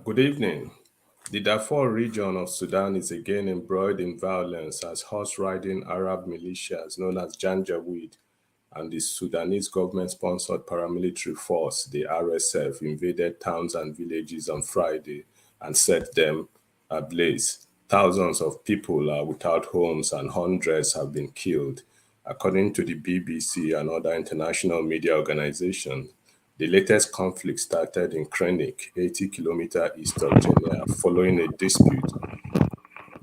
Good evening. The Darfur region of Sudan is again embroiled in violence as horse-riding Arab militias known as Janjaweed and the Sudanese government-sponsored paramilitary force, the RSF, invaded towns and villages on Friday and set them ablaze. Thousands of people are without homes and hundreds have been killed. According to the BBC and other international media organizations, the latest conflict started in Krenik, 80 kilometers east of Geneva, following a dispute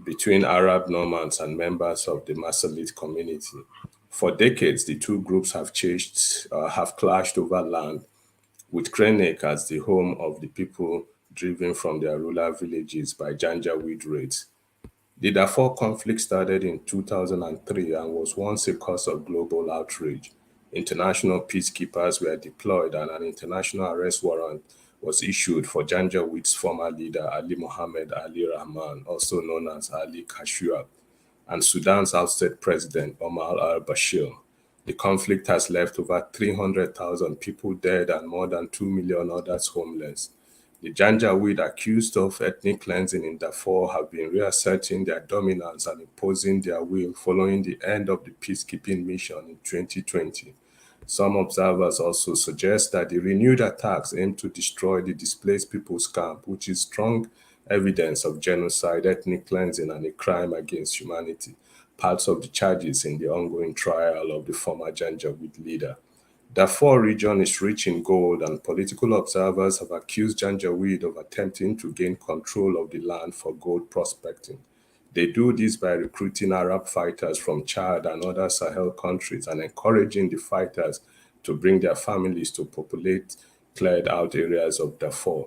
between Arab nomads and members of the Masalit community. For decades, the two groups have clashed over land, with Krenek as the home of the people driven from their rural villages by Janjaweed raids. The Darfur conflict started in 2003 and was once a cause of global outrage. International peacekeepers were deployed and an international arrest warrant was issued for Janjaweed's former leader Ali Mohammed Ali Rahman, also known as Ali Kashuab, and Sudan's ousted president Omar al-Bashir. The conflict has left over 300,000 people dead and more than 2 million others homeless. The Janjaweed, accused of ethnic cleansing in Darfur, have been reasserting their dominance and imposing their will following the end of the peacekeeping mission in 2020. Some observers also suggest that the renewed attacks aim to destroy the displaced people's camp, which is strong evidence of genocide, ethnic cleansing, and a crime against humanity, parts of the charges in the ongoing trial of the former Janjaweed leader. Darfur region is rich in gold, and political observers have accused Janjaweed of attempting to gain control of the land for gold prospecting. They do this by recruiting Arab fighters from Chad and other Sahel countries and encouraging the fighters to bring their families to populate cleared out areas of Darfur.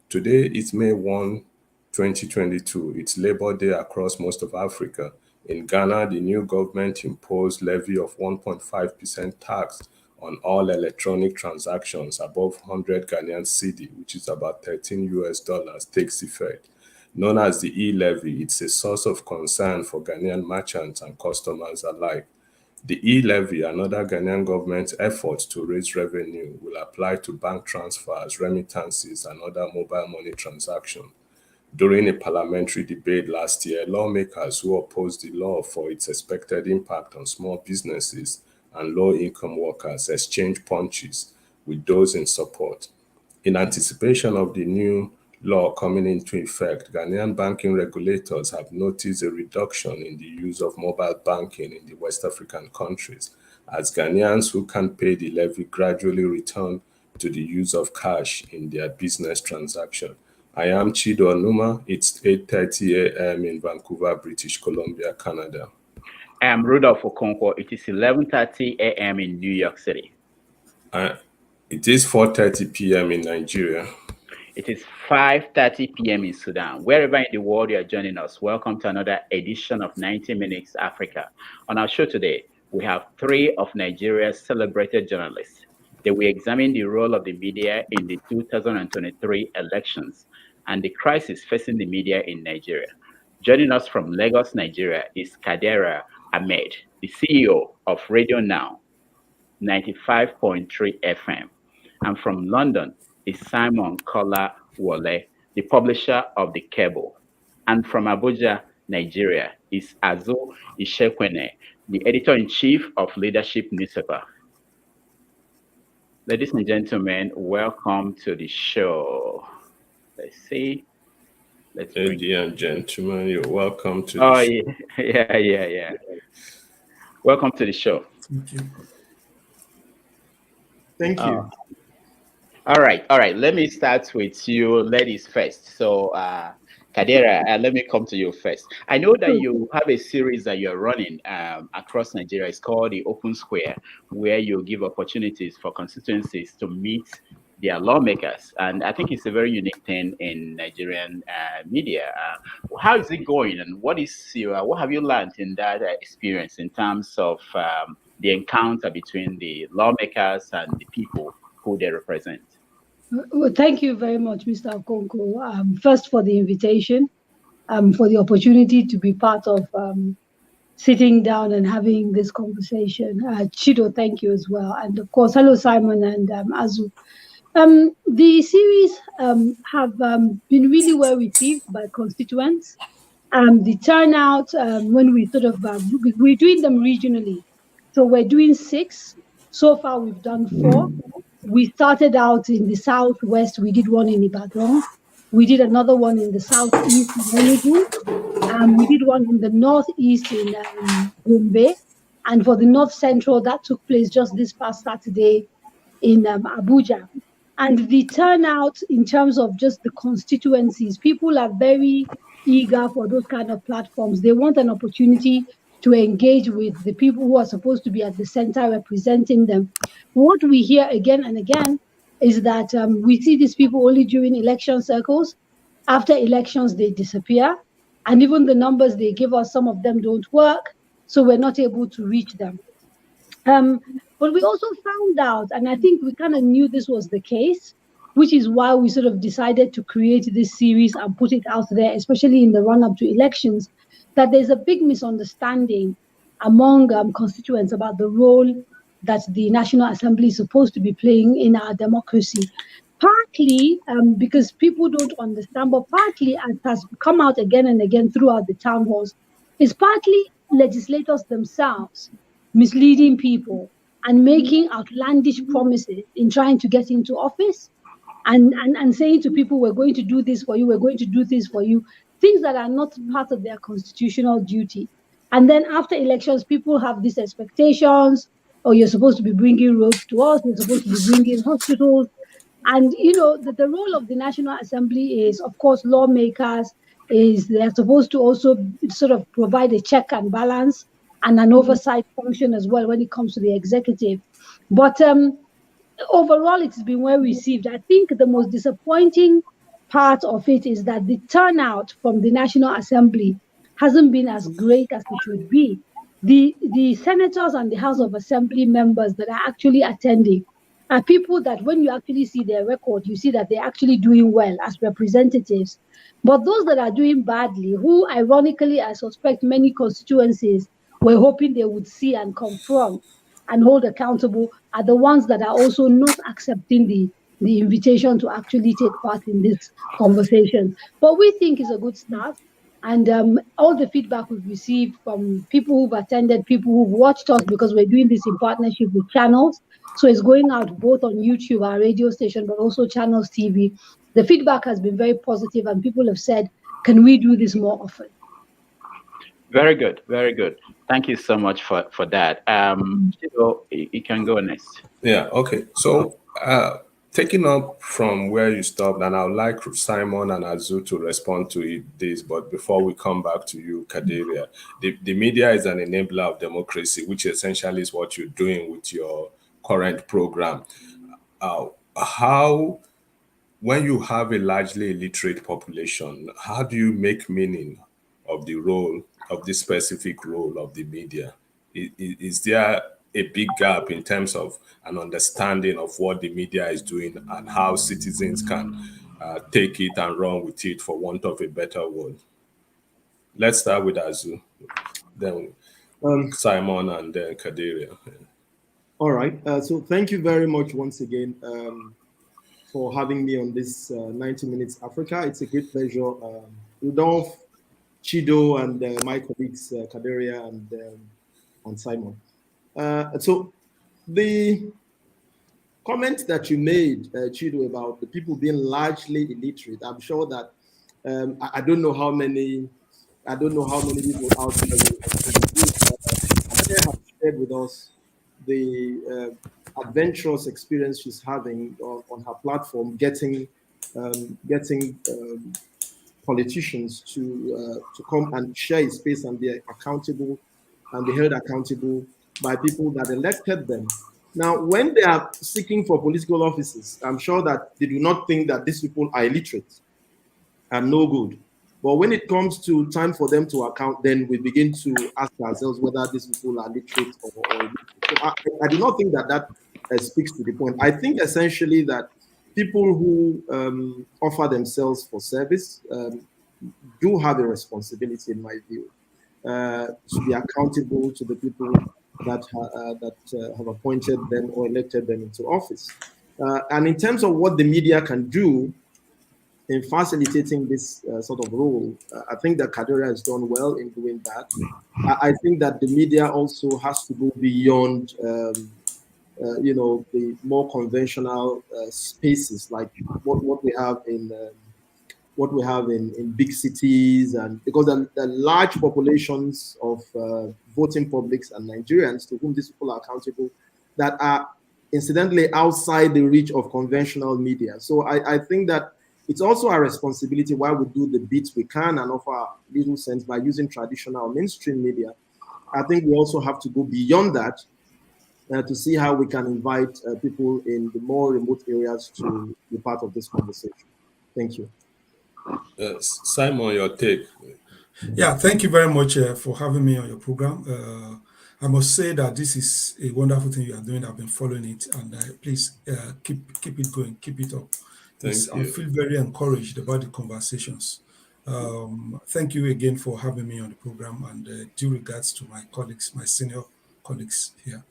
Today is May 1, 2022. It's Labor Day across most of Africa. In Ghana, the new government imposed levy of 1.5% tax on all electronic transactions above 100 Ghanaian cedi, which is about $13 takes effect. Known as the e-levy, it's a source of concern for Ghanaian merchants and customers alike. The e-levy, another Ghanaian government effort to raise revenue, will apply to bank transfers, remittances, and other mobile money transactions. During a parliamentary debate last year, lawmakers who opposed the law for its expected impact on small businesses and low-income workers exchanged punches with those in support. In anticipation of the new law coming into effect, Ghanaian banking regulators have noticed a reduction in the use of mobile banking in the West African countries, as Ghanaians who can't pay the levy gradually return to the use of cash in their business transaction. I am Chido Onuma. It's 8:30 a.m. in Vancouver, British Columbia, Canada. I am Rudolph Okonkwo. It is 11:30 a.m. in New York City. It is 4:30 p.m. in Nigeria. It is 5:30 p.m. in Sudan. Wherever in the world you are joining us, welcome to another edition of 90 Minutes Africa. On our show today, we have three of Nigeria's celebrated journalists. They will examine the role of the media in the 2023 elections and the crisis facing the media in Nigeria. Joining us from Lagos, Nigeria is Kadaria Ahmed, the CEO of Radio Now, 95.3 FM. And from London is Simon Kolawole, the publisher of The Cable. And from Abuja, Nigeria is Ishiekwene, the editor-in-chief of Leadership newspaper. Ladies and gentlemen, welcome to the show. Let's see. Ladies and gentlemen, you're welcome to the show. Yeah. Welcome to the show. Thank you. All right. Let me start with you, ladies first. So, Kadaria, let me come to you first. I know that you have a series that you're running across Nigeria. It's called the Open Square, where you give opportunities for constituencies to meet their lawmakers. And I think it's a very unique thing in Nigerian media. How is it going, and what have you learned in that experience in terms of the encounter between the lawmakers and the people who they represent? Well, thank you very much, Mr. Okonkwo. First, for the invitation, for the opportunity to be part of sitting down and having this conversation. Chido, thank you as well. And of course, hello, Simon and Azu. The series have been really well received by constituents. The turnout when we sort of we're doing them regionally, so we're doing 6 so far. We've done 4. We started out in the southwest. We did one in Ibadan. We did another one in the southeast in Enugu. We did one in the northeast in Gombe, and for the north central that took place just this past Saturday in Abuja. And the turnout in terms of just the constituencies, people are very eager for those kind of platforms. They want an opportunity to engage with the people who are supposed to be at the center representing them. What we hear again and again is that we see these people only during election circles. After elections, they disappear. And even the numbers they give us, some of them don't work. So we're not able to reach them. But we also found out, and I think we kind of knew this was the case, which is why we sort of decided to create this series and put it out there, especially in the run up to elections, that there's a big misunderstanding among constituents about the role that the National Assembly is supposed to be playing in our democracy. Partly because people don't understand, but partly, as has come out again and again throughout the town halls, is partly legislators themselves misleading people and making outlandish promises in trying to get into office and saying to people, we're going to do this for you, we're going to do this for you, things that are not part of their constitutional duty. And then after elections, people have these expectations, oh, you're supposed to be bringing roads to us, you're supposed to be bringing hospitals. And you know, the role of the National Assembly is, of course, lawmakers, is they're supposed to also sort of provide a check and balance and an oversight function as well when it comes to the executive. But overall, it's been well received. I think the most disappointing part of it is that the turnout from the National Assembly hasn't been as great as it should be. The senators and the House of Assembly members that are actually attending are people that when you actually see their record, you see that they're actually doing well as representatives. But those that are doing badly, who ironically I suspect many constituencies were hoping they would see and confront and hold accountable, are the ones that are also not accepting the invitation to actually take part in this conversation. But we think it's a good start. And all the feedback we've received from people who've attended, people who've watched us, because we're doing this in partnership with channels. So it's going out both on YouTube, our radio station, but also Channels TV. The feedback has been very positive, and people have said, can we do this more often? Very good, very good. Thank you so much for that. You can go next. Yeah, okay. So taking up from where you stopped, and I would like Simon and Azu to respond to this, but before we come back to you, Kadaria, the media is an enabler of democracy, which essentially is what you're doing with your current program. How, when you have a largely illiterate population, how do you make meaning of the role, of this specific role of the media? Is there a big gap in terms of an understanding of what the media is doing and how citizens can take it and run with it, for want of a better word? Let's start with Azu, then Simon, and then Kadaria. All right. So thank you very much once again for having me on this 90 Minutes Africa. It's a great pleasure. Rudolph, Chido, and my colleagues, Kadaria and Simon. So the comment that you made, Chido, about the people being largely illiterate, I'm sure that I don't know how many people out there have shared with us the adventurous experience she's having on her platform, getting politicians to come and share a space and be accountable and be held accountable by people that elected them. Now, when they are seeking for political offices, I'm sure that they do not think that these people are illiterate and no good. But when it comes to time for them to account, then we begin to ask ourselves whether these people are literate or illiterate. So I do not think that speaks to the point. I think essentially that people who offer themselves for service do have a responsibility, in my view, to be accountable to the people that have appointed them or elected them into office. And in terms of what the media can do in facilitating this sort of role, I think that Kadaria has done well in doing that. I think that the media also has to go beyond, the more conventional spaces like what we have in big cities, and because the large populations of voting publics and Nigerians to whom these people are accountable that are incidentally outside the reach of conventional media. So I think that it's also our responsibility while we do the bits we can and offer our little sense by using traditional mainstream media. I think we also have to go beyond that to see how we can invite people in the more remote areas to be part of this conversation. Thank you. Simon, your take. Yeah, thank you very much for having me on your program. I must say that this is a wonderful thing you are doing. I've been following it, and please keep it going, keep it up. Thank you. I feel very encouraged about the conversations. Thank you again for having me on the program, and due regards to my colleagues, my senior colleagues here.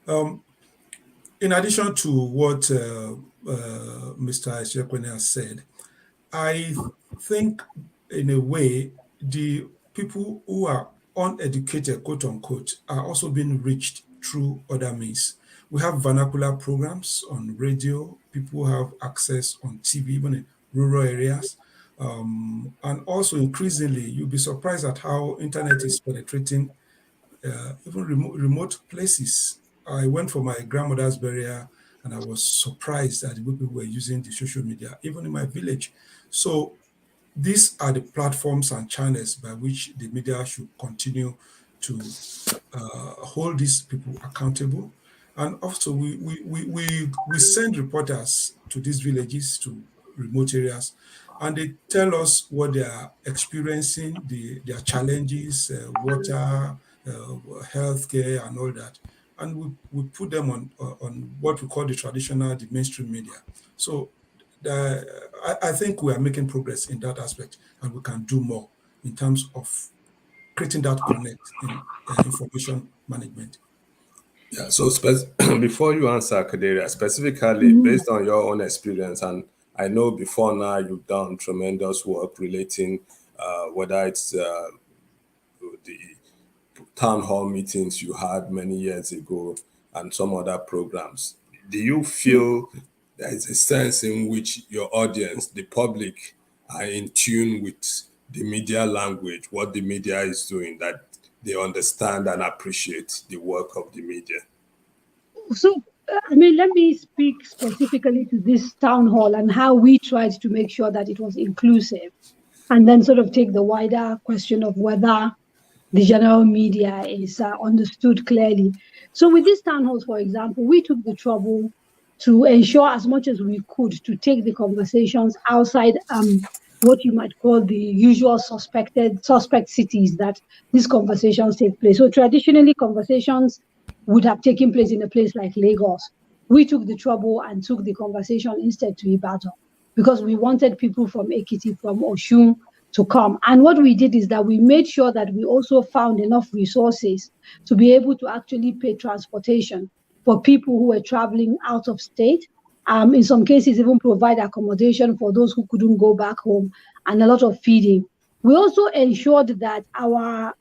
In addition to what Mr. Ishiekwene has said, I think in a way the people who are uneducated, quote unquote, are also being reached through other means. We have vernacular programs on radio. People have access on TV, even in rural areas. And also increasingly, you'll be surprised at how internet is penetrating even remote places. I went for my grandmother's burial and I was surprised that people were using the social media, even in my village. So these are the platforms and channels by which the media should continue to hold these people accountable. And also we send reporters to these villages, to remote areas, and they tell us what they are experiencing, their challenges, water, healthcare, and all that. And we put them on what we call the mainstream media. So I think we are making progress in that aspect, and we can do more in terms of creating that connect in information management. Yeah, so before you answer, Kadaria, specifically based on your own experience, and I know before now you've done tremendous work relating whether it's the town hall meetings you had many years ago and some other programs. Do you feel there is a sense in which your audience, the public, are in tune with the media language, what the media is doing, that they understand and appreciate the work of the media? So, let me speak specifically to this town hall and how we tried to make sure that it was inclusive, and then sort of take the wider question of whether the general media is understood clearly. So with these town halls, for example, we took the trouble to ensure as much as we could to take the conversations outside what you might call the usual suspect cities that these conversations take place. So traditionally, conversations would have taken place in a place like Lagos. We took the trouble and took the conversation instead to Ibadan because we wanted people from Ekiti, from Oshun to come. And what we did is that we made sure that we also found enough resources to be able to actually pay transportation for people who were traveling out of state. In some cases, even provide accommodation for those who couldn't go back home, and a lot of feeding. We also ensured that our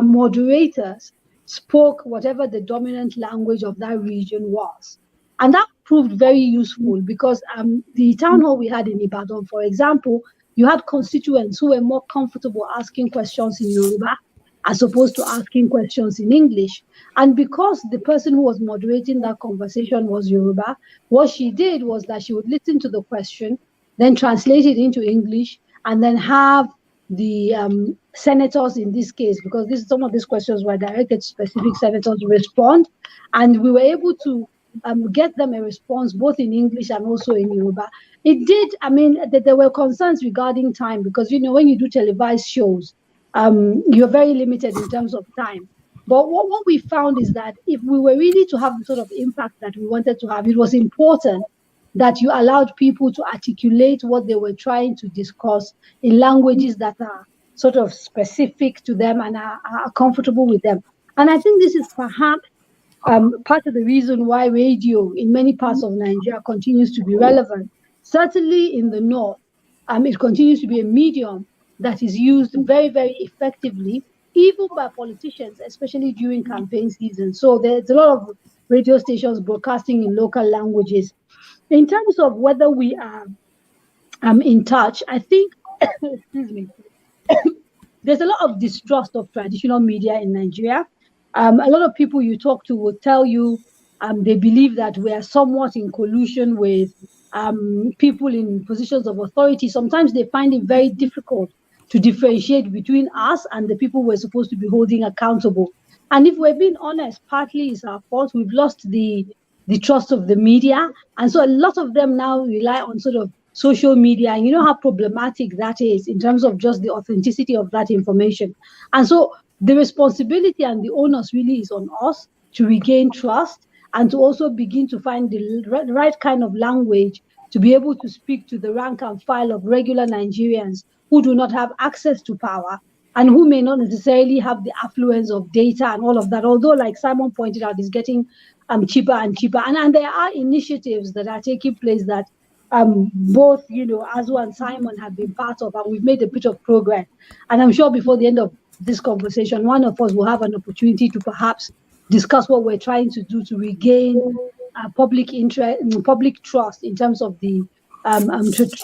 moderators spoke whatever the dominant language of that region was. And that proved very useful because the town hall we had in Ibadan, for example, you had constituents who were more comfortable asking questions in Yoruba as opposed to asking questions in English. And because the person who was moderating that conversation was Yoruba, what she did was that she would listen to the question, then translate it into English, and then have the senators in this case, because some of these questions were directed to specific senators, respond. And we were able to get them a response both in English and also in Yoruba. It did, there were concerns regarding time because, when you do televised shows, you're very limited in terms of time. But what we found is that if we were really to have the sort of impact that we wanted to have, it was important that you allowed people to articulate what they were trying to discuss in languages that are sort of specific to them and are comfortable with them. And I think this is perhaps part of the reason why radio in many parts of Nigeria continues to be relevant. Certainly in the north, it continues to be a medium that is used very, very effectively, even by politicians, especially during campaign season. So there's a lot of radio stations broadcasting in local languages. In terms of whether we are in touch, I think, excuse me, there's a lot of distrust of traditional media in Nigeria. A lot of people you talk to will tell you they believe that we are somewhat in collusion with people in positions of authority. Sometimes they find it very difficult to differentiate between us and the people we're supposed to be holding accountable. And if we're being honest, partly it's our fault. We've lost the trust of the media. And so a lot of them now rely on sort of social media, and you know how problematic that is in terms of just the authenticity of that information. And so the responsibility and the onus really is on us to regain trust and to also begin to find the right kind of language to be able to speak to the rank and file of regular Nigerians who do not have access to power and who may not necessarily have the affluence of data and all of that. Although, like Simon pointed out, is getting cheaper and cheaper. And there are initiatives that are taking place that both, Azu and Simon have been part of, and we've made a bit of progress. And I'm sure before the end of this conversation, one of us will have an opportunity to perhaps discuss what we're trying to do to regain public interest, public trust in terms of the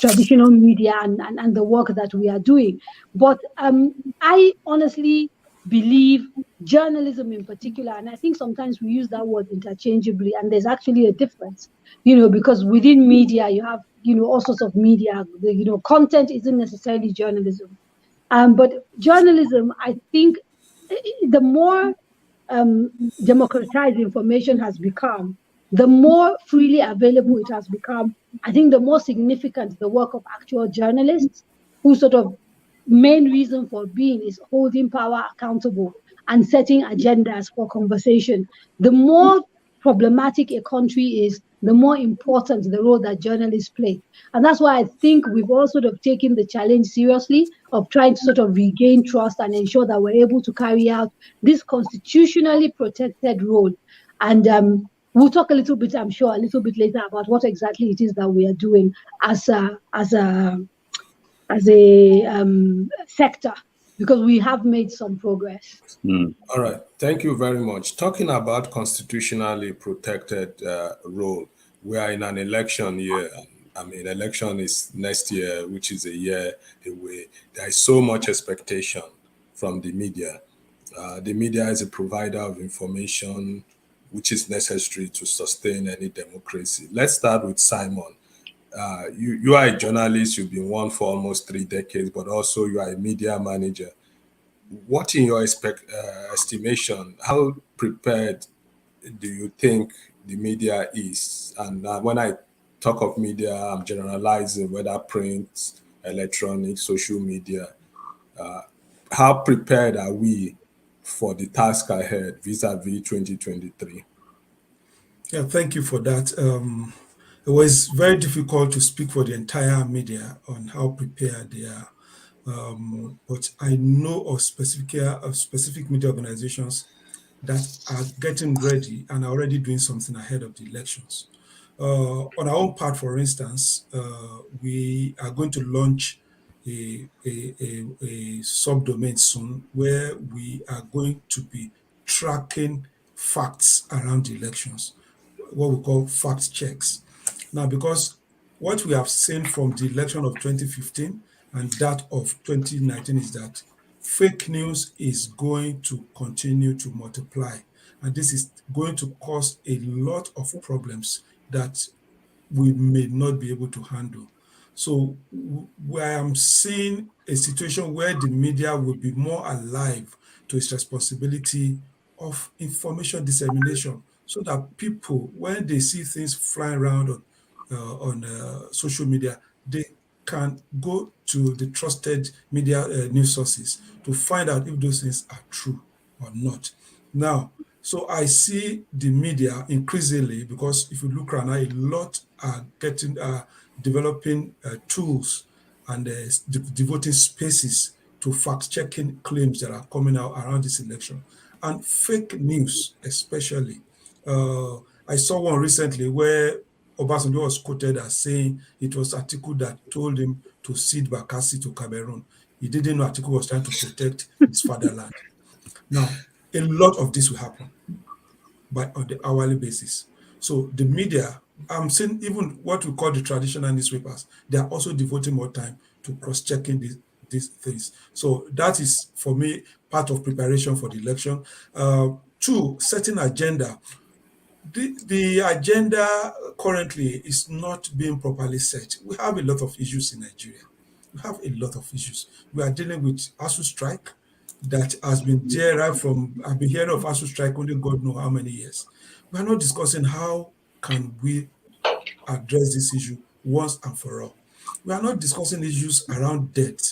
traditional media and the work that we are doing. But I honestly believe journalism in particular, and I think sometimes we use that word interchangeably, and there's actually a difference, because within media you have, all sorts of media. Content isn't necessarily journalism, but journalism, I think, the more democratized information has become, the more freely available it has become. I think the more significant the work of actual journalists, who sort of main reason for being is holding power accountable and setting agendas for conversation. The more problematic a country is, the more important the role that journalists play. And that's why I think we've all sort of taken the challenge seriously of trying to sort of regain trust and ensure that we're able to carry out this constitutionally protected role. And we'll talk a little bit, I'm sure, a little bit later about what exactly it is that we are doing as a sector, because we have made some progress. All right. Thank you very much. Talking about constitutionally protected role, we are in an election year. I mean, election is next year, which is a year away. There is so much expectation from the media. The media is a provider of information, which is necessary to sustain any democracy. Let's start with Simon. You are a journalist. You've been one for almost 3 decades, but also you are a media manager. What, in your estimation, how prepared do you think the media is? And when I talk of media, I'm generalizing, whether print, electronic, social media. How prepared are we for the task ahead vis-a-vis 2023? Yeah, thank you for that. It was very difficult to speak for the entire media on how prepared they are. But I know of specific media organizations that are getting ready and are already doing something ahead of the elections. On our own part, for instance, we are going to launch a subdomain soon where we are going to be tracking facts around the elections, what we call fact checks. Now, because what we have seen from the election of 2015 and that of 2019 is that fake news is going to continue to multiply. And this is going to cause a lot of problems that we may not be able to handle. So I am seeing a situation where the media will be more alive to its responsibility of information dissemination, so that people, when they see things flying around on social media, they can go to the trusted media news sources to find out if those things are true or not. Now, so I see the media increasingly, because if you look around, a lot are developing tools and devoting spaces to fact-checking claims that are coming out around this election. And fake news, especially, I saw one recently where Obasanjo was quoted as saying it was Atiku that told him to cede Bakassi to Cameroon. He didn't know Atiku was trying to protect his fatherland. Now, a lot of this will happen on the hourly basis. So the media, I'm seeing even what we call the traditional newspapers, they are also devoting more time to cross-checking these things. So that is, for me, part of preparation for the election. Two, setting agenda. The agenda currently is not being properly set. We have a lot of issues in Nigeria. We have a lot of issues. We are dealing with ASU strike that has been there right from, I've been hearing of ASU strike only God knows how many years. We are not discussing how can we address this issue once and for all. We are not discussing issues around debt.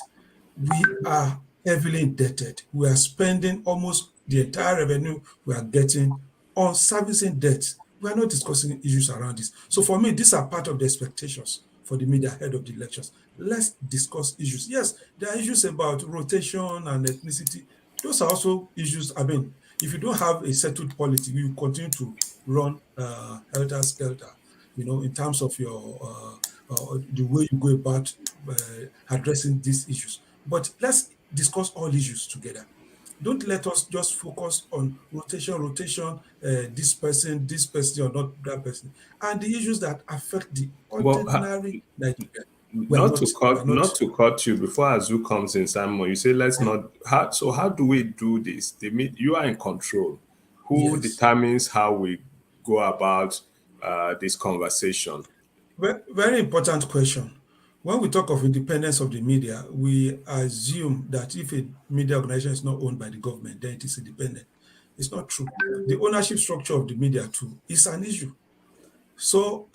We are heavily indebted. We are spending almost the entire revenue we are getting on servicing debt. We are not discussing issues around this. So for me, these are part of the expectations for the media ahead of the elections. Let's discuss issues. Yes, there are issues about rotation and ethnicity. Those are also issues. I mean, if you don't have a settled polity, you will continue to run helter-skelter, in terms of your the way you go about addressing these issues. But let's discuss all issues together. Don't let us just focus on rotation, this person, or not that person, and the issues that affect the Well, ordinary Nigerian. We are not not. to We are cut not. not to cut you before Azu comes in, Simon. You say let's not. How do we do this? You are in control. Who Yes. determines how we go about this conversation? Very important question. When we talk of independence of the media, we assume that if a media organization is not owned by the government, then it is independent. It's not true. The ownership structure of the media too is an issue. So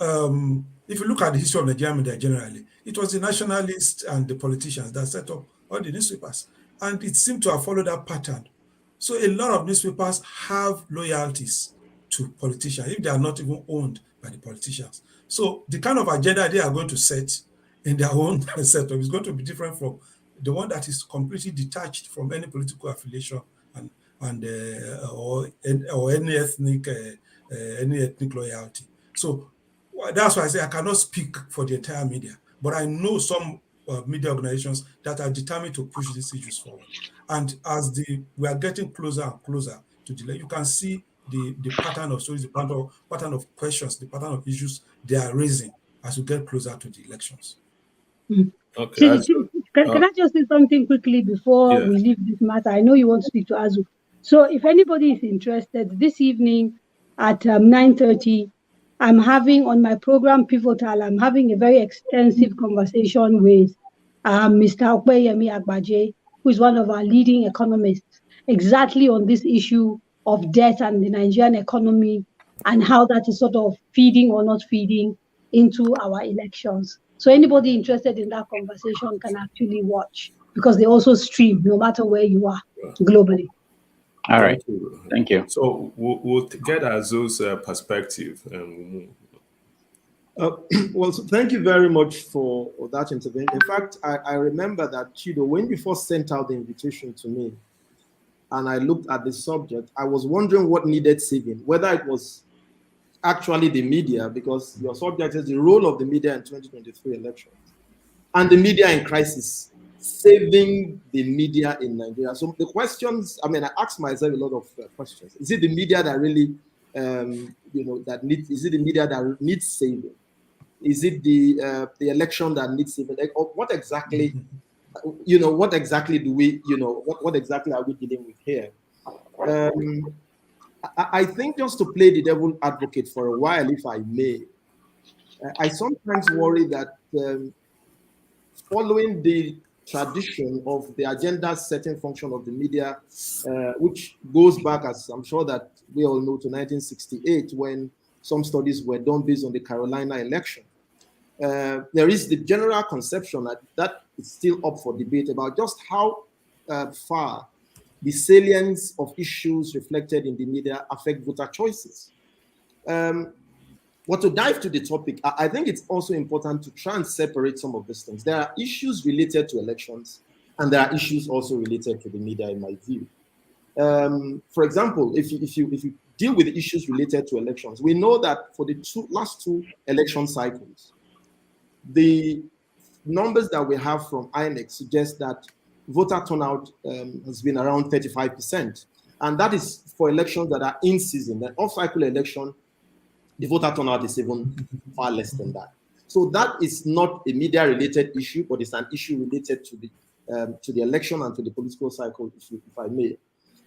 if you look at the history of Nigerian media generally, it was the nationalists and the politicians that set up all the newspapers. And it seemed to have followed that pattern. So a lot of newspapers have loyalties to politicians if they are not even owned by the politicians. So the kind of agenda they are going to set in their own setup is going to be different from the one that is completely detached from any political affiliation or any ethnic loyalty. So that's why I say I cannot speak for the entire media, but I know some media organizations that are determined to push these issues forward. And as we are getting closer and closer to the you can see the pattern of stories, the pattern of questions, the pattern of issues they are raising as we get closer to the elections. Okay, Can, Azu. can I just say something quickly before Yeah. we leave this matter? I know you want to speak to Azu. So if anybody is interested, this evening at 9:30, I'm having on my program Pivotal, I'm having a very extensive conversation with Mr. Okweyemi Agbaje, who is one of our leading economists, exactly on this issue of debt and the Nigerian economy and how that is sort of feeding or not feeding into our elections. So anybody interested in that conversation can actually watch because they also stream no matter where you are globally. All right. Thank you. Thank you. So we'll get Azu's perspective. Well, so thank you very much for that intervention. In fact, I remember that, Chido, when you first sent out the invitation to me and I looked at the subject, I was wondering what needed saving, whether it was actually the media, because your subject is the role of the media in 2023 elections and the media in crisis, saving the media in Nigeria. So the questions, I mean, I asked myself a lot of questions. Is it the media that really, is it the media that needs saving? Is it the election that needs saving? Like, what exactly, what exactly do we, what exactly are we dealing with here? I think just to play the devil advocate for a while, if I may, I sometimes worry that following the tradition of the agenda setting function of the media, which goes back, as I'm sure that we all know, to 1968, when some studies were done based on the Carolina election. There is the general conception that is still up for debate about just how far the salience of issues reflected in the media affect voter choices. But to dive to the topic, I think it's also important to try and separate some of these things. There are issues related to elections, and there are issues also related to the media, in my view. For example, if you deal with issues related to elections. We know that for the last two election cycles, the numbers that we have from INEC suggest that voter turnout has been around 35%. And that is for elections that are in season. The off-cycle election, the voter turnout is even far less than that. So that is not a media-related issue, but it's an issue related to the election and to the political cycle, if I may.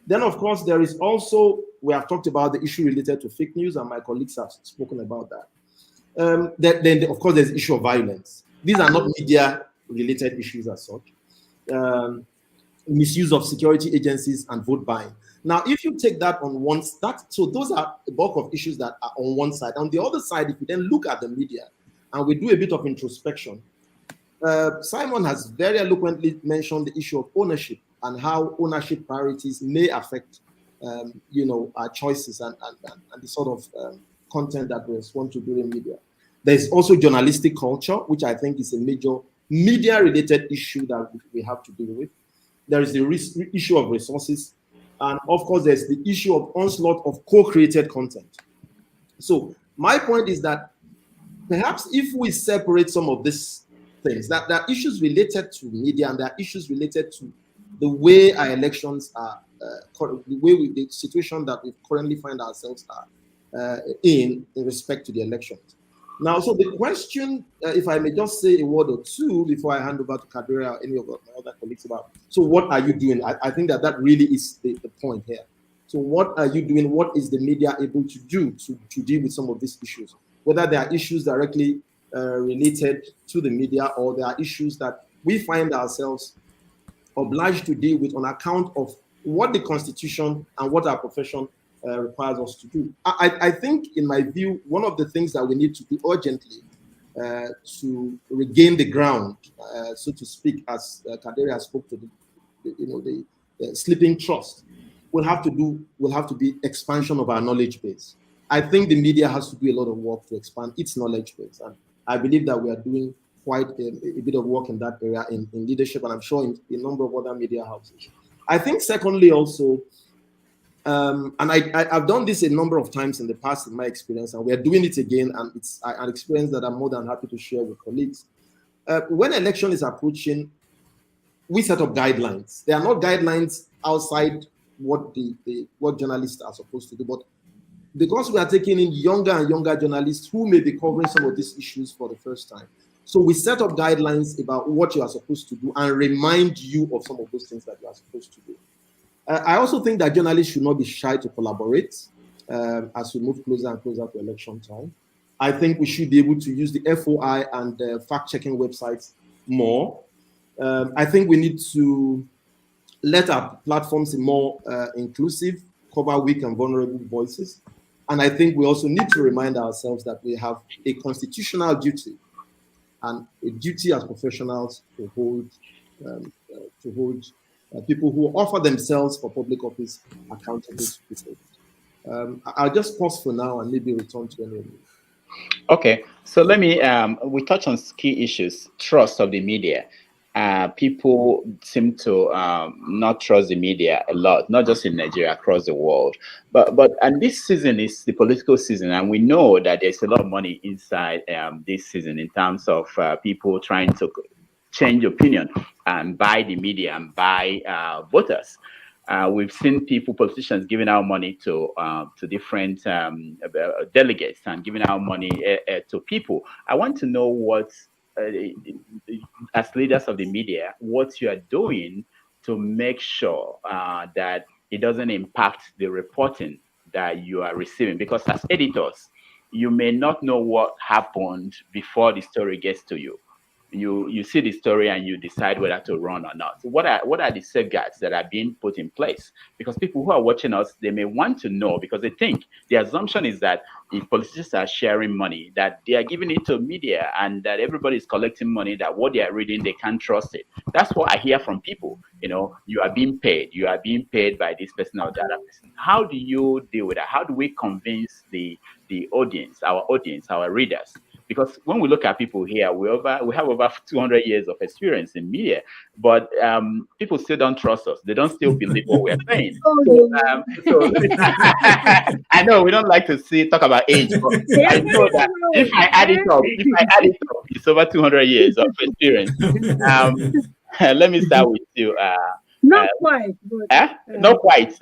Then, of course, there is also, we have talked about the issue related to fake news, and my colleagues have spoken about that. Then, of course, there's the issue of violence. These are not media-related issues as such. Misuse of security agencies and vote buying. Now, if you take that on one side, so those are the bulk of issues that are on one side. On the other side, if you then look at the media and we do a bit of introspection, Simon has very eloquently mentioned the issue of ownership and how ownership priorities may affect, our choices and the sort of content that we want to do in media. There's also journalistic culture, which I think is a major media-related issue that we have to deal with. There is the issue of resources. And of course, there's the issue of onslaught of co-created content. So my point is that perhaps if we separate some of these things, that there are issues related to media and there are issues related to the way our elections are, the situation that we currently find ourselves in respect to the elections. Now, so the question, if I may just say a word or two before I hand over to Kadaria or any of my other colleagues about, so what are you doing? I think that really is the point here. So what are you doing? What is the media able to do to deal with some of these issues? Whether there are issues directly related to the media or there are issues that we find ourselves obliged to deal with on account of what the Constitution and what our profession requires us to do. I think, in my view, one of the things that we need to do urgently to regain the ground, so to speak, as Kadaria spoke to the sleeping trust, will have to be expansion of our knowledge base. I think the media has to do a lot of work to expand its knowledge base, and I believe that we are doing quite a bit of work in that area in leadership, and I'm sure in a number of other media houses. I think, secondly, also. And I've done this a number of times in the past in my experience, and we're doing it again, and it's an experience that I'm more than happy to share with colleagues. When election is approaching, we set up guidelines. They are not guidelines outside what what journalists are supposed to do, but because we are taking in younger and younger journalists who may be covering some of these issues for the first time. So we set up guidelines about what you are supposed to do and remind you of some of those things that you are supposed to do. I also think that journalists should not be shy to collaborate as we move closer and closer to election time. I think we should be able to use the FOI and fact-checking websites more. I think we need to let our platforms be more inclusive, cover weak and vulnerable voices. And I think we also need to remind ourselves that we have a constitutional duty and a duty as professionals to hold people who offer themselves for public office accountable to people. I'll just pause for now and maybe return to any of you. Okay, so let me, we touch on key issues, trust of the media. People seem to not trust the media a lot, not just in Nigeria, across the world. And this season is the political season, and we know that there's a lot of money inside this season in terms of people trying to change opinion and buy the media and buy voters. We've seen politicians giving out money to different delegates and giving out money to people. I want to know what, as leaders of the media, what you are doing to make sure that it doesn't impact the reporting that you are receiving. Because as editors, you may not know what happened before the story gets to you. You see the story and you decide whether to run or not. What are the safeguards that are being put in place? Because people who are watching us, they may want to know, because they think the assumption is that if politicians are sharing money, that they are giving it to media and that everybody is collecting money, that what they are reading, they can't trust it. That's what I hear from people. You are being paid. You are being paid by this person or that person. How do you deal with that? How do we convince the audience, our readers? because when we look at people here, we have over 200 years of experience in media, but people still don't trust us. They don't still believe what we're saying. So I know we don't like to talk about age, but I know that if I add it up, it's over 200 years of experience. Let me start with you. Not quite. But, not quite.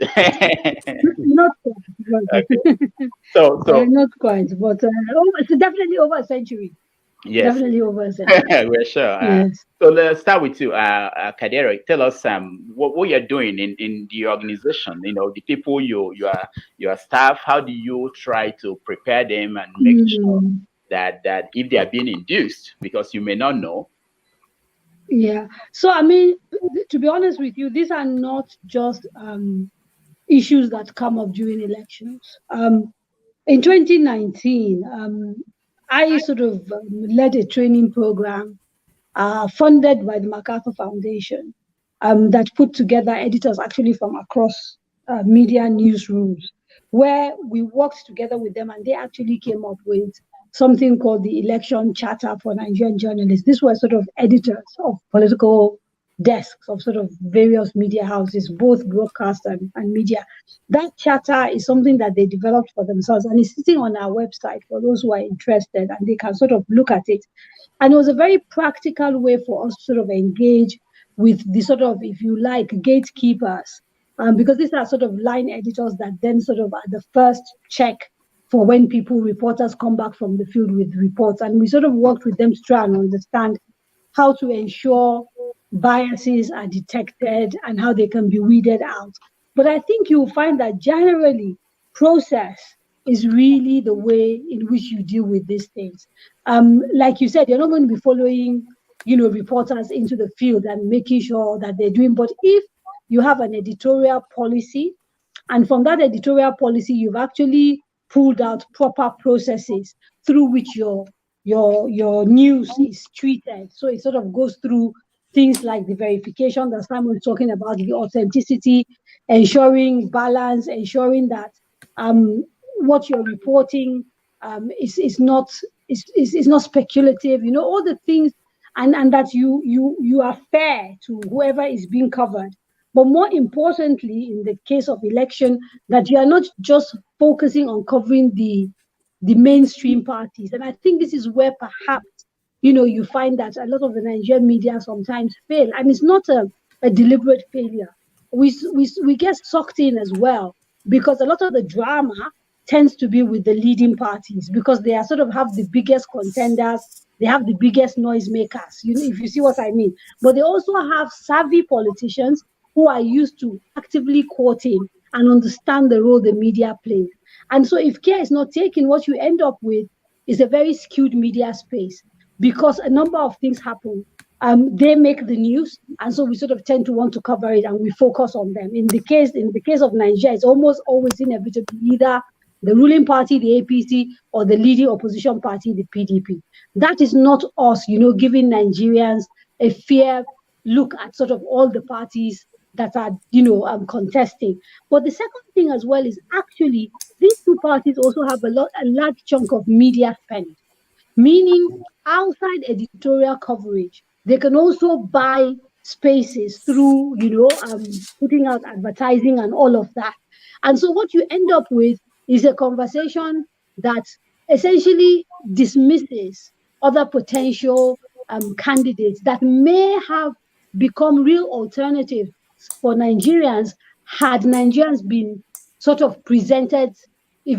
Not quite. Okay. So not quite, but it's definitely over a century. Yes. Definitely over a century. We're sure. Yes. So let's start with you, Kadaria. Tell us what you're doing in the organization. You know, the people your staff. How do you try to prepare them and make sure that if they are being induced, because you may not know. Yeah. So I mean, to be honest with you, these are not just issues that come up during elections. In 2019, I sort of led a training program funded by the MacArthur Foundation that put together editors actually from across media newsrooms, where we worked together with them, and they actually came up with something called the Election Charter for Nigerian Journalists. These were sort of editors of political desks of sort of various media houses, both broadcast and media. That charter is something that they developed for themselves, and it's sitting on our website for those who are interested, and they can sort of look at it. And it was a very practical way for us to sort of engage with the sort of, if you like, gatekeepers, because these are sort of line editors that then sort of are the first check for when reporters come back from the field with reports. And we sort of worked with them to try and understand how to ensure biases are detected and how they can be weeded out. But I think you'll find that generally process is really the way in which you deal with these things. Like you said, you're not going to be following, reporters into the field and making sure that they're doing. But if you have an editorial policy, and from that editorial policy, you've actually pulled out proper processes through which your news is treated. So it sort of goes through things like the verification that Simon was talking about, the authenticity, ensuring balance, ensuring that what you're reporting is not speculative, all the things, and that you are fair to whoever is being covered. But more importantly, in the case of election, that you are not just focusing on covering the mainstream parties. And I think this is where perhaps, you find that a lot of the Nigerian media sometimes fail. And it's not a deliberate failure. We get sucked in as well, because a lot of the drama tends to be with the leading parties, because they are sort of have the biggest contenders, they have the biggest noisemakers, if you see what I mean. But they also have savvy politicians who are used to actively quoting and understand the role the media plays. And so if care is not taken, what you end up with is a very skewed media space, because a number of things happen. They make the news, and so we sort of tend to want to cover it, and we focus on them. In the case of Nigeria, it's almost always inevitably either the ruling party, the APC, or the leading opposition party, the PDP. That is not us, giving Nigerians a fair look at sort of all the parties that are, contesting. But the second thing as well is actually these two parties also have a large chunk of media spend, meaning outside editorial coverage, they can also buy spaces through, putting out advertising and all of that. And so what you end up with is a conversation that essentially dismisses other potential candidates that may have become real alternatives for Nigerians had Nigerians been sort of presented,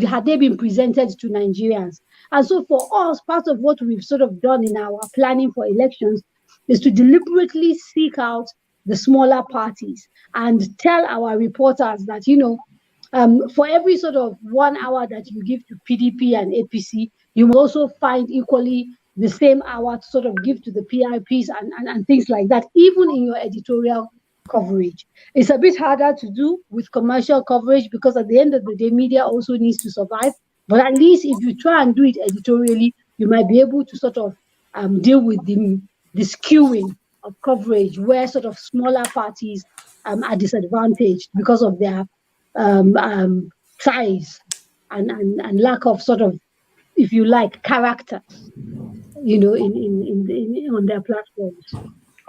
had they been presented to Nigerians. And so for us, part of what we've sort of done in our planning for elections is to deliberately seek out the smaller parties and tell our reporters that, for every sort of 1 hour that you give to PDP and APC, you will also find equally the same hour to sort of give to the PIPs and things like that, even in your editorial coverage. It's a bit harder to do with commercial coverage, because at the end of the day, media also needs to survive. But at least if you try and do it editorially, you might be able to sort of deal with the skewing of coverage, where sort of smaller parties are disadvantaged because of their size and lack of sort of, if you like, character. on their platforms.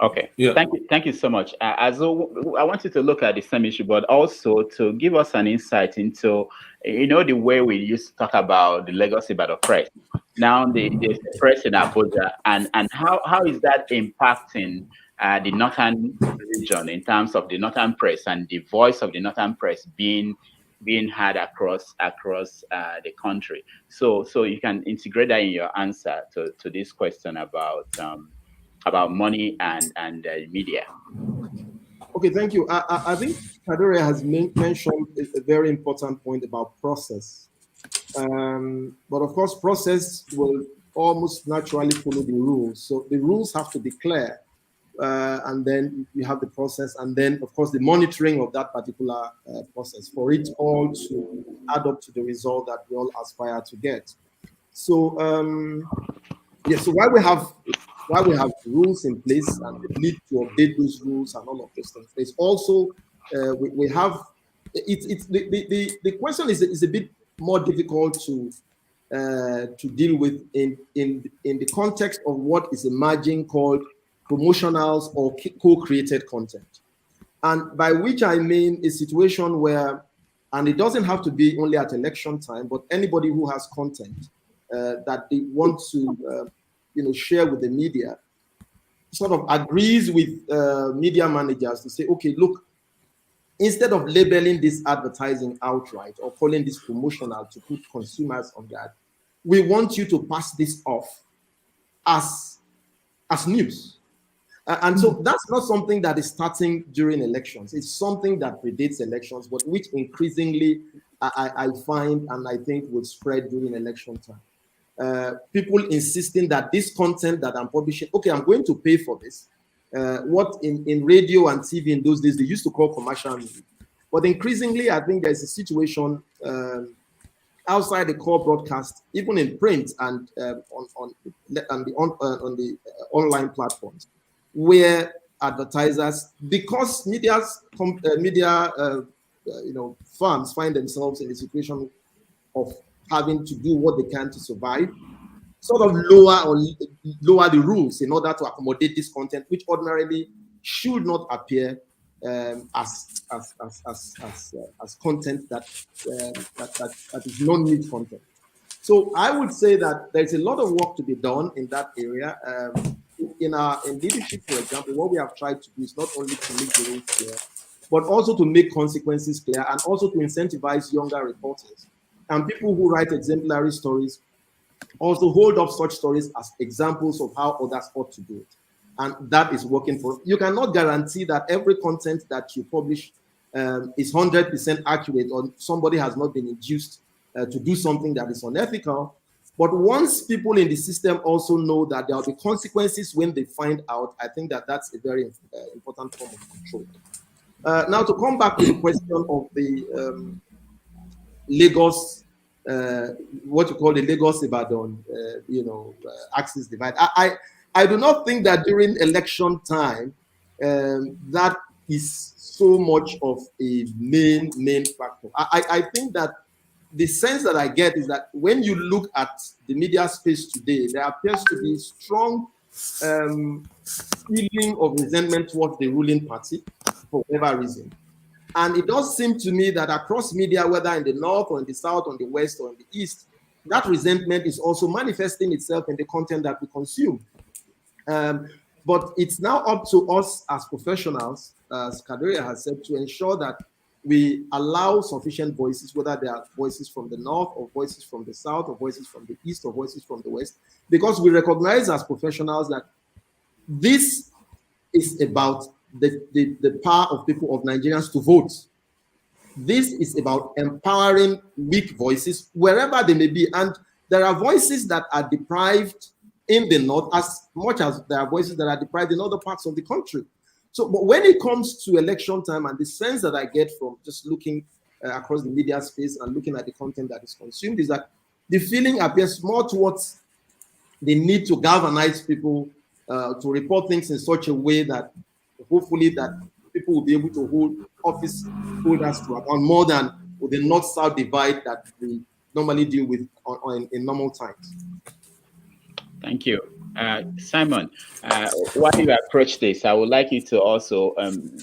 Okay. Yeah. Thank you so much. As I want you to look at the same issue, but also to give us an insight into, the way we used to talk about the legacy about the press. Now the press in Abuja, and how is that impacting the northern region in terms of the northern press and the voice of the northern press being heard across the country. So you can integrate that in your answer to this question about money and media. Okay, thank you. I think Kadaria has mentioned a very important point about process. But of course, process will almost naturally follow the rules. So the rules have to be clear. And then you have the process, and then, of course, the monitoring of that particular process for it all to add up to the result that we all aspire to get. So, so while we have rules in place and the need to update those rules and all of those things, there's also we have it's the question is a bit more difficult to deal with in the context of what is emerging called promotionals or co-created content, and by which I mean a situation where, and it doesn't have to be only at election time, but anybody who has content that they want to share with the media sort of agrees with media managers to say, okay, look, instead of labeling this advertising outright or calling this promotional to put consumers on that, we want you to pass this off as news. And so that's not something that is starting during elections. It's something that predates elections, but which increasingly I find and I think will spread during election time. People insisting that this content that I'm publishing, okay, I'm going to pay for this. What in radio and TV in those days, they used to call commercial media. But increasingly, I think there's a situation outside the core broadcast, even in print and on the online platforms, where advertisers, because media firms find themselves in a situation of having to do what they can to survive, sort of lower the rules in order to accommodate this content, which ordinarily should not appear as content that is non-news content. So I would say that there's a lot of work to be done in that area. In leadership, for example, what we have tried to do is not only to make the rules clear, but also to make consequences clear, and also to incentivize younger reporters and people who write exemplary stories. Also hold up such stories as examples of how others ought to do it. And that is working for. You cannot guarantee that every content that you publish is 100% accurate, or somebody has not been induced to do something that is unethical. But once people in the system also know that there will be consequences when they find out, I think that that's a very important form of control. Now, to come back to the question of the Lagos, what you call the Lagos-Ibadan, axis divide. I do not think that during election time that is so much of a main factor. I think that the sense that I get is that when you look at the media space today, there appears to be strong feeling of resentment towards the ruling party for whatever reason. And it does seem to me that across media, whether in the north or in the south or in the west or in the east, that resentment is also manifesting itself in the content that we consume. But it's now up to us as professionals, as Kadaria has said, to ensure that we allow sufficient voices, whether they are voices from the north or voices from the south or voices from the east or voices from the west, because we recognize as professionals that this is about the power of people, of Nigerians, to vote. This is about empowering weak voices wherever they may be. And there are voices that are deprived in the north as much as there are voices that are deprived in other parts of the country. So, but when it comes to election time, and the sense that I get from just looking across the media space and looking at the content that is consumed, is that the feeling appears more towards the need to galvanize people to report things in such a way that hopefully that people will be able to hold office holders to account more than with the north-south divide that we normally deal with in normal times. Thank you. Simon, while you approach this, I would like you to also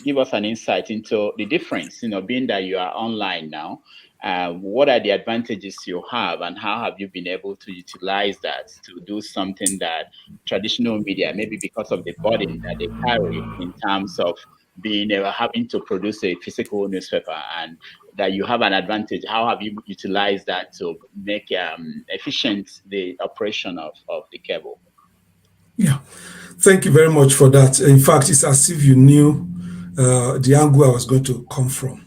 give us an insight into the difference, being that you are online now. What are the advantages you have, and how have you been able to utilize that to do something that traditional media, maybe because of the burden that they carry in terms of being having to produce a physical newspaper, and that you have an advantage? How have you utilized that to make efficient the operation of the cable? Yeah, thank you very much for that. In fact, it's as if you knew the angle I was going to come from.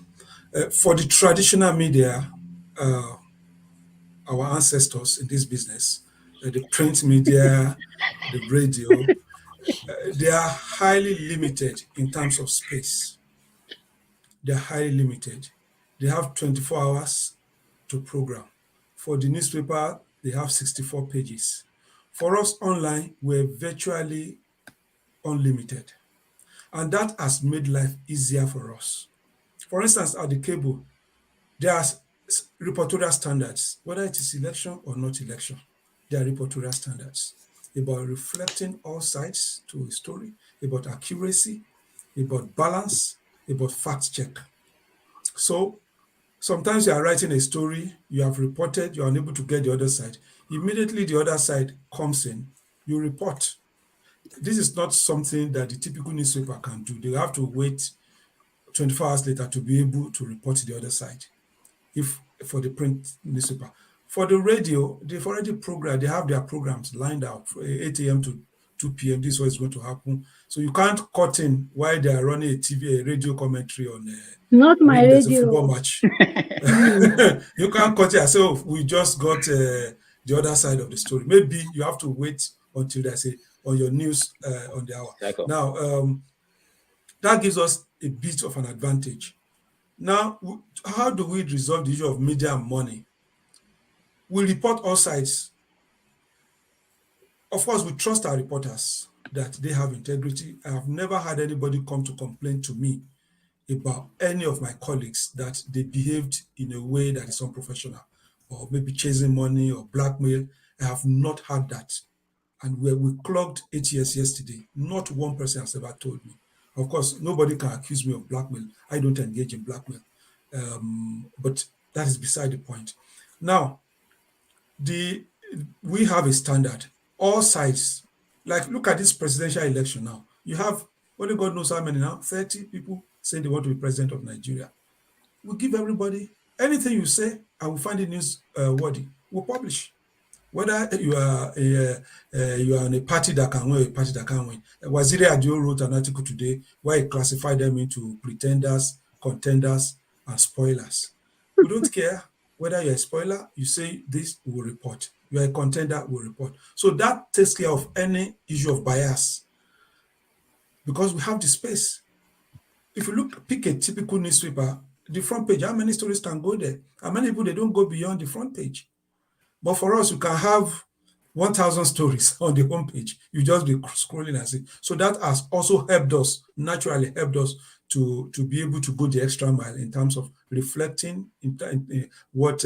For the traditional media, our ancestors in this business, the print media, the radio, they are highly limited in terms of space. They're highly limited. They have 24 hours to program. For the newspaper, they have 64 pages. For us online, we're virtually unlimited. And that has made life easier for us. For instance, at the cable, there are reportorial standards, whether it is election or not election. There are reportorial standards about reflecting all sides to a story, about accuracy, about balance, about fact check. So sometimes you are writing a story, you have reported, you are unable to get the other side. Immediately the other side comes in, you report. This is not something that the typical newspaper can do. They have to wait 24 hours later to be able to report the other side. If for the print newspaper. For the radio, they've already programmed, they have their programs lined out for 8 a.m. to 2 p.m. This is what is going to happen. So you can't cut in while they are running a radio commentary on not my maybe there's a radio. football match. You can't cut it. So we just got the other side of the story. Maybe you have to wait until they say on your news on the hour. Exactly. Now, that gives us a bit of an advantage. Now, how do we resolve the issue of media and money? We report all sides. Of course, we trust our reporters that they have integrity. I have never had anybody come to complain to me about any of my colleagues that they behaved in a way that is unprofessional or maybe chasing money or blackmail. I have not had that. And we clocked 8 years yesterday. Not one person has ever told me. Of course, nobody can accuse me of blackmail. I don't engage in blackmail. But that is beside the point. Now, we have a standard. All sides, like look at this presidential election now. You have, only God knows how many now, 30 people saying they want to be president of Nigeria. We give everybody, anything you say, I will find it newsworthy. We'll publish. Whether you are in a party that can win, a party that can't win. Waziri Adio wrote an article today where he classified them into pretenders, contenders, and spoilers. We don't care whether you're a spoiler, you say this, we will report. You're a contender, we'll report. So that takes care of any issue of bias because we have the space. If you pick a typical newspaper, the front page, how many stories can go there? How many people, they don't go beyond the front page? But for us, you can have 1,000 stories on the homepage. You just be scrolling and see. So that has also helped us, naturally helped us to be able to go the extra mile in terms of reflecting in what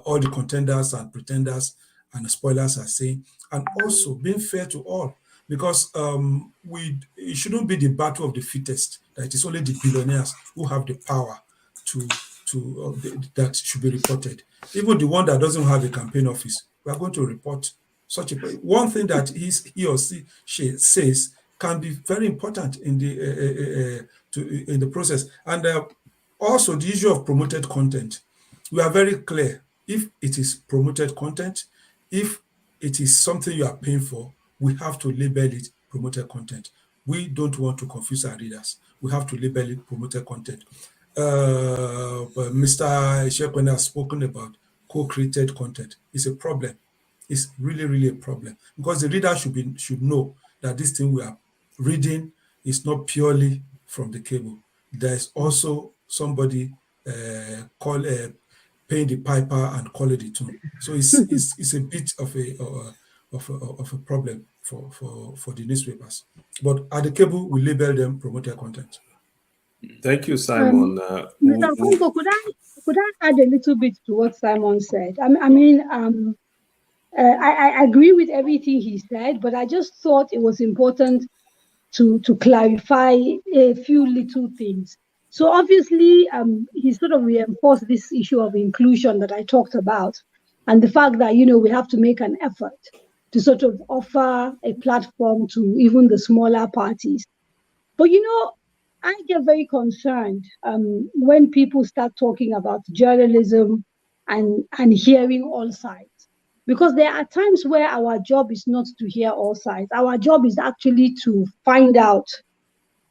all the contenders and pretenders and spoilers are saying, and also being fair to all. Because it shouldn't be the battle of the fittest, that it is only the billionaires who have the power that should be reported. Even the one that doesn't have a campaign office, we are going to report such a one thing that he or she says can be very important in the process. And also the issue of promoted content. We are very clear. If it is promoted content, if it is something you are paying for, we have to label it promoted content. We don't want to confuse our readers. We have to label it promoted content. But Mr. Ishiekwene has spoken about co-created content. It's a problem. It's really, really a problem because the reader should know that this thing we are reading is not purely from the cable. There's also somebody paying the piper and calling the tune. So it's a bit of a problem for the newspapers. But at the cable, we label them promoted content. Thank you, Simon. Mr. Konko, could I add a little bit to what Simon said? I mean, I agree with everything he said, but I just thought it was important to clarify a few little things. So obviously, he sort of reinforced this issue of inclusion that I talked about, and the fact that we have to make an effort to sort of offer a platform to even the smaller parties. But I get very concerned when people start talking about journalism and hearing all sides, because there are times where our job is not to hear all sides. Our job is actually to find out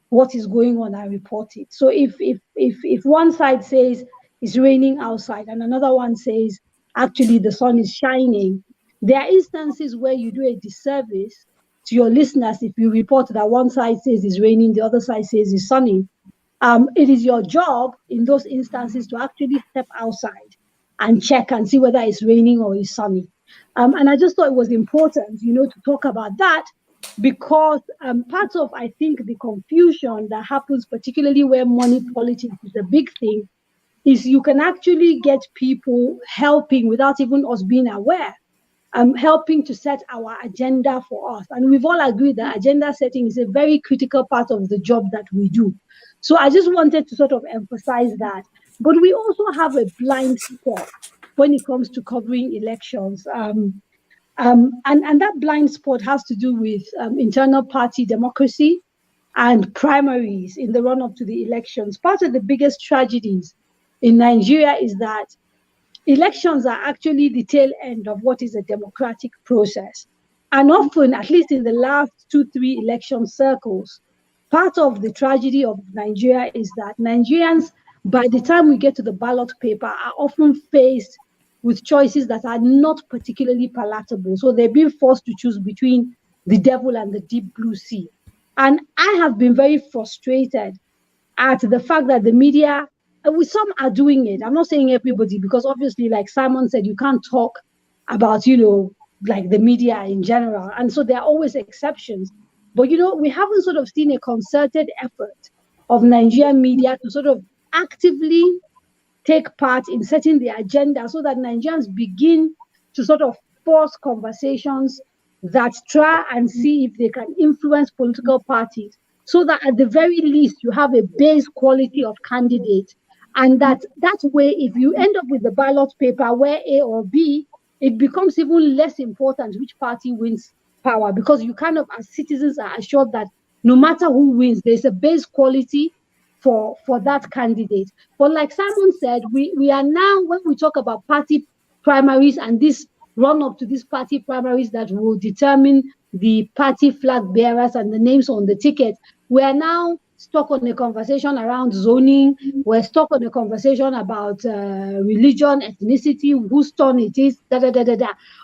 what is going on and report it. So if one side says it's raining outside and another one says actually the sun is shining, there are instances where you do a disservice to your listeners if you report that one side says it's raining, the other side says it's sunny. It is your job in those instances to actually step outside and check and see whether it's raining or it's sunny. And I just thought it was important, to talk about that, because part of, I think, the confusion that happens, particularly where money politics is a big thing, is you can actually get people helping without even us being aware, helping to set our agenda for us. And we've all agreed that agenda setting is a very critical part of the job that we do. So I just wanted to sort of emphasize that. But we also have a blind spot when it comes to covering elections. And that blind spot has to do with internal party democracy and primaries in the run-up to the elections. Part of the biggest tragedies in Nigeria is that elections are actually the tail end of what is a democratic process. And often, at least in the last 2-3 election circles, part of the tragedy of Nigeria is that Nigerians, by the time we get to the ballot paper, are often faced with choices that are not particularly palatable. So they're being forced to choose between the devil and the deep blue sea. And I have been very frustrated at the fact that the media, some are doing it. I'm not saying everybody, because obviously, like Simon said, you can't talk about, like the media in general. And so there are always exceptions. But, we haven't sort of seen a concerted effort of Nigerian media to sort of actively take part in setting the agenda so that Nigerians begin to sort of force conversations that try and see if they can influence political parties, so that at the very least you have a base quality of candidate. And that way, if you end up with the ballot paper where A or B, it becomes even less important which party wins power, because you kind of, as citizens, are assured that no matter who wins, there's a base quality for that candidate. But like Simon said, we are now, when we talk about party primaries and this run up to these party primaries that will determine the party flag bearers and the names on the ticket, we are now stuck on a conversation around zoning. We're stuck on a conversation about religion, ethnicity, whose turn it is,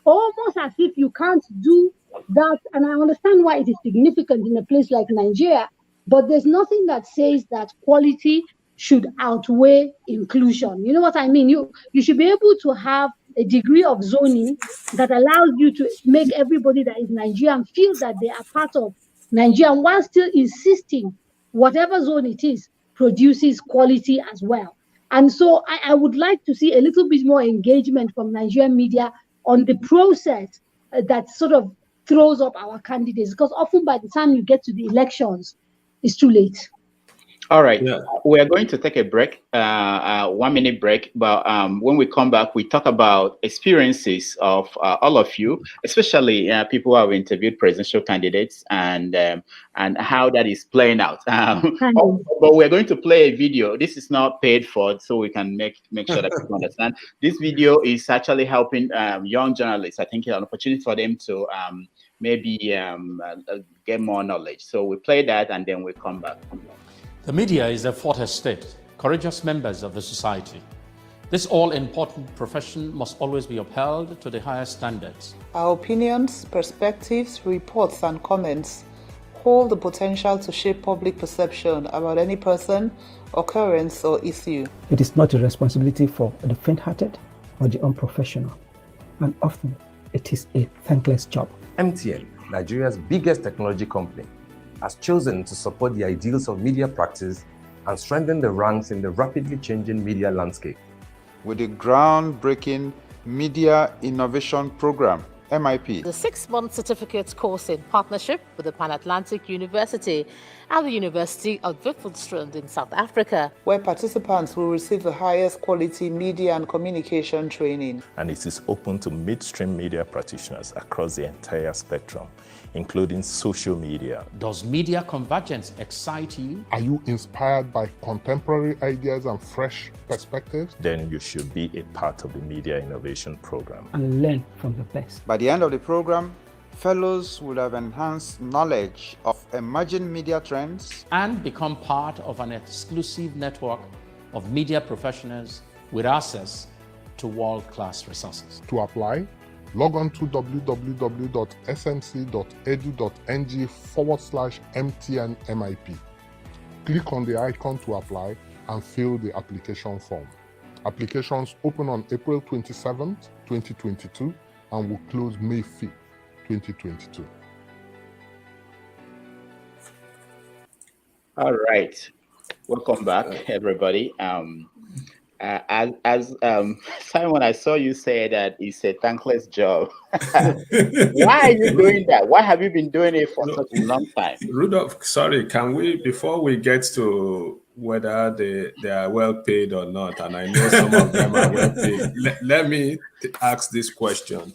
almost as if you can't do that. And I understand why it is significant in a place like Nigeria, but there's nothing that says that quality should outweigh inclusion. You know what I mean? You should be able to have a degree of zoning that allows you to make everybody that is Nigerian feel that they are part of Nigeria, while still insisting whatever zone it is produces quality as well. And so I would like to see a little bit more engagement from Nigerian media on the process that sort of throws up our candidates, because often by the time you get to the elections, it's too late. All right, yeah. We are going to take a break, 1 minute break. But when we come back, we talk about experiences of all of you, especially people who have interviewed presidential candidates, and how that is playing out. But we're going to play a video. This is not paid for, so we can make sure that people understand. This video is actually helping young journalists. I think it's an opportunity for them to maybe get more knowledge. So we play that, and then we come back. The media is a fourth estate, courageous members of the society. This all-important profession must always be upheld to the highest standards. Our opinions, perspectives, reports, and comments hold the potential to shape public perception about any person, occurrence, or issue. It is not a responsibility for the faint-hearted or the unprofessional, and often it is a thankless job. MTN, Nigeria's biggest technology company, has chosen to support the ideals of media practice and strengthen the ranks in the rapidly changing media landscape. With the groundbreaking Media Innovation Program, MIP. The 6-month certificate course in partnership with the Pan-Atlantic University and the University of Witwatersrand in South Africa, where participants will receive the highest quality media and communication training. And it is open to midstream media practitioners across the entire spectrum, including social media. Does media convergence excite you? Are you inspired by contemporary ideas and fresh perspectives? Then you should be a part of the Media Innovation Program. And learn from the best. By the end of the program, fellows will have enhanced knowledge of emerging media trends and become part of an exclusive network of media professionals with access to world-class resources. To apply, log on to www.smc.edu.ng/MTNMIP. Click on the icon to apply and fill the application form. Applications open on April 27th, 2022 and will close May 5th, 2022. All right. Welcome back, everybody. As Simon, I saw you say that it's a thankless job. Why are you doing that? Why have you been doing it for such a long time? Rudolph, sorry, can we, before we get to whether they are well paid or not, and I know some of them are well paid, let me ask this question.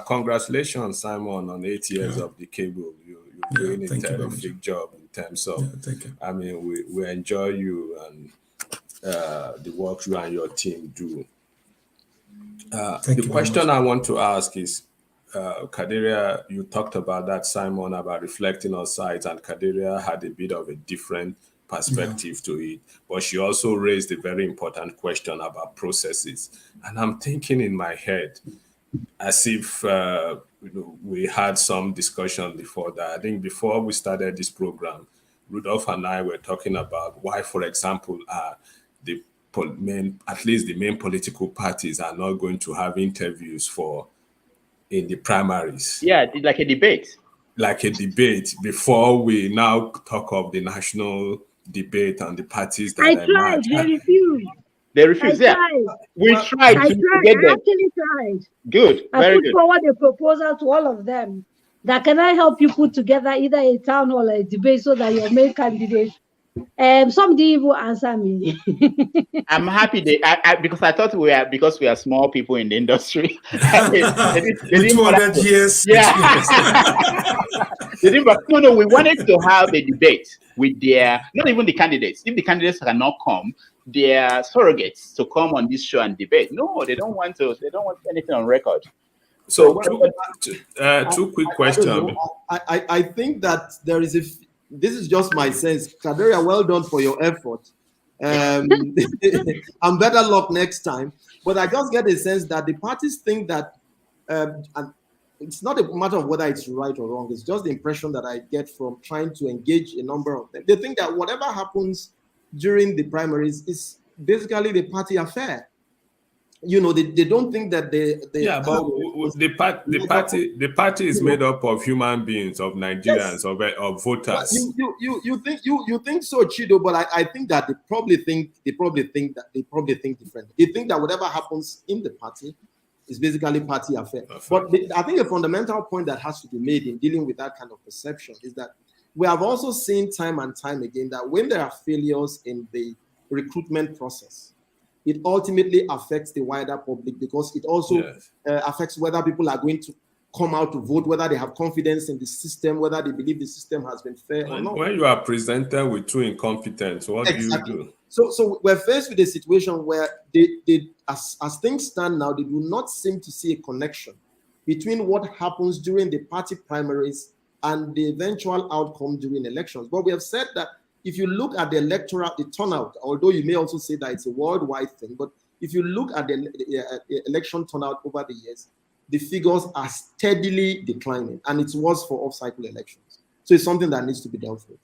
Congratulations, Simon, on 8 years of the cable. You're doing a terrific job in terms of, I mean, we enjoy you and the work you and your team do. The question I want to ask is, Kadaria, you talked about that, Simon, about reflecting on sites, and Kadaria had a bit of a different perspective to it, but she also raised a very important question about processes. And I'm thinking in my head, as if we had some discussion before that. I think before we started this program, Rudolph and I were talking about why, for example, at least the main political parties are not going to have interviews in the primaries. Yeah, like a debate. Like a debate before we now talk of the national debate and the parties that I tried, they refused. They refused, yeah. We tried to get them. I actually tried. Good, I put forward a proposal to all of them that can I help you put together either a town hall or a debate so that your main candidate. Some didn't even answer me. I'm happy because I thought because we are small people in the industry. they didn't 200 years. Yeah. No, we wanted to have a debate with not even the candidates. If the candidates cannot come, their surrogates to come on this show and debate. No, they don't want to. They don't want anything on record. So two quick questions. I think that there is this is just my sense. Kadaria, well done for your effort. And better luck next time. But I just get a sense that the parties think that, and it's not a matter of whether it's right or wrong. It's just the impression that I get from trying to engage a number of them. They think that whatever happens during the primaries is basically the party affair. You know, they don't think that the party is made up of human beings, of Nigerians, yes, of voters. You think so, Chido, but I think that they probably think differently. They think that whatever happens in the party is basically party affair. But I think a fundamental point that has to be made in dealing with that kind of perception is that we have also seen time and time again that when there are failures in the recruitment process, it ultimately affects the wider public because it also affects whether people are going to come out to vote, whether they have confidence in the system, whether they believe the system has been fair or not. When you are presented with two incompetents, what do you do? So we're faced with a situation where as things stand now, they do not seem to see a connection between what happens during the party primaries and the eventual outcome during elections. But we have said that if you look at the turnout, although you may also say that it's a worldwide thing, but if you look at the election turnout over the years, the figures are steadily declining, and it was for off-cycle elections. So it's something that needs to be dealt with.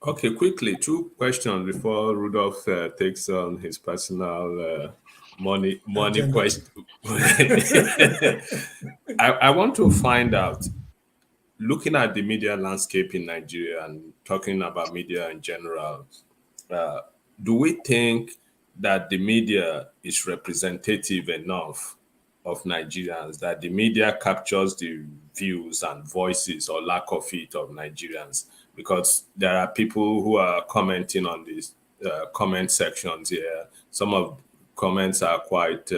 Okay, quickly, two questions before Rudolph takes on his personal money question. I want to find out, looking at the media landscape in Nigeria and talking about media in general, do we think that the media is representative enough of Nigerians, that the media captures the views and voices or lack of it of Nigerians, because there are people who are commenting on these comment sections here. Some of comments are quite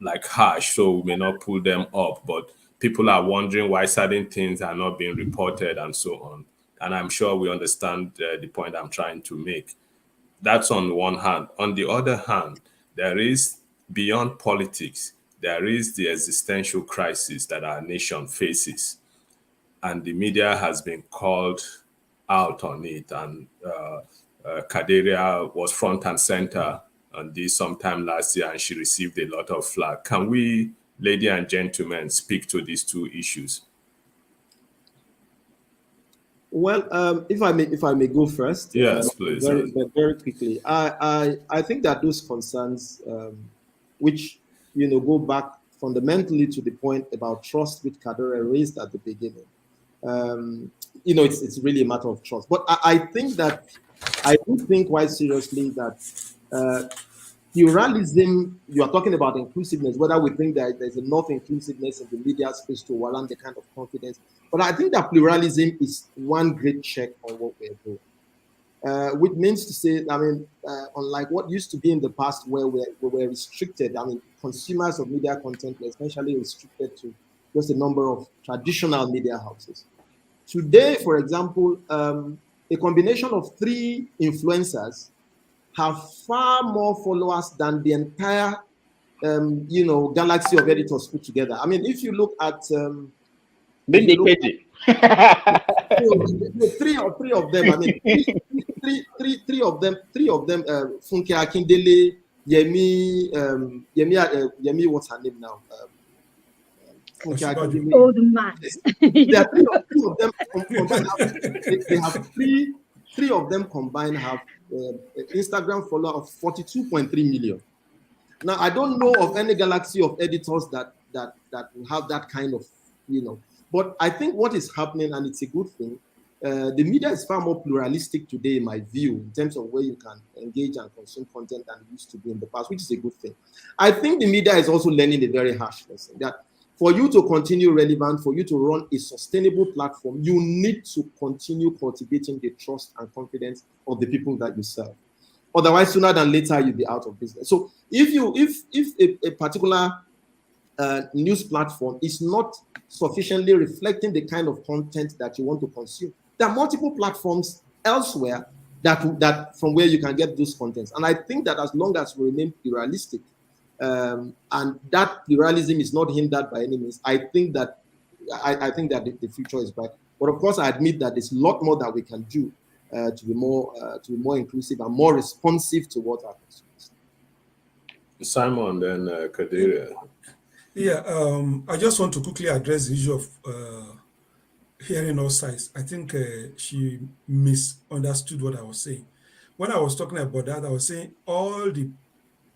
like harsh, so we may not pull them up, but people are wondering why certain things are not being reported and so on. And I'm sure we understand the point I'm trying to make. That's on one hand. On the other hand, there is, beyond politics, there is the existential crisis that our nation faces. And the media has been called out on it. And Kadaria was front and center on this sometime last year, and she received a lot of flack. Can we, ladies and gentlemen, speak to these two issues? Well, if I may go first, yes, please. Very quickly. I think that those concerns, which go back fundamentally to the point about trust, which Kadaria raised at the beginning. It's really a matter of trust. But I do think quite seriously that pluralism, you are talking about inclusiveness, whether we think that there's enough inclusiveness in the media space to warrant the kind of confidence. But I think that pluralism is one great check on what we're doing. Which means to say, unlike what used to be in the past where we were restricted, consumers of media content were essentially restricted to just a number of traditional media houses. Today, for example, a combination of 3 influencers have far more followers than the entire, galaxy of editors put together. If you look at three of them. Three of them. Funke Akindele, Yemi, what's her name now? Old man. There are three of them combined. They have three of them combined have Instagram follower of 42.3 million. Now, I don't know of any galaxy of editors that will have that kind of, But I think what is happening, and it's a good thing, the media is far more pluralistic today, in my view, in terms of where you can engage and consume content than it used to be in the past, which is a good thing. I think the media is also learning a very harsh lesson that for you to continue relevant, for you to run a sustainable platform, you need to continue cultivating the trust and confidence of the people that you serve. Otherwise, sooner than later, you'll be out of business. So if a particular news platform is not sufficiently reflecting the kind of content that you want to consume, there are multiple platforms elsewhere that from where you can get those contents. And I think that as long as we remain pluralistic, and that pluralism is not hindered by any means, I think that the future is bright. But of course, I admit that there's a lot more that we can do to be more inclusive and more responsive to what our consumers. Simon, then Kadaria. Yeah, I just want to quickly address the issue of hearing all sides. I think she misunderstood what I was saying. When I was talking about that, I was saying all the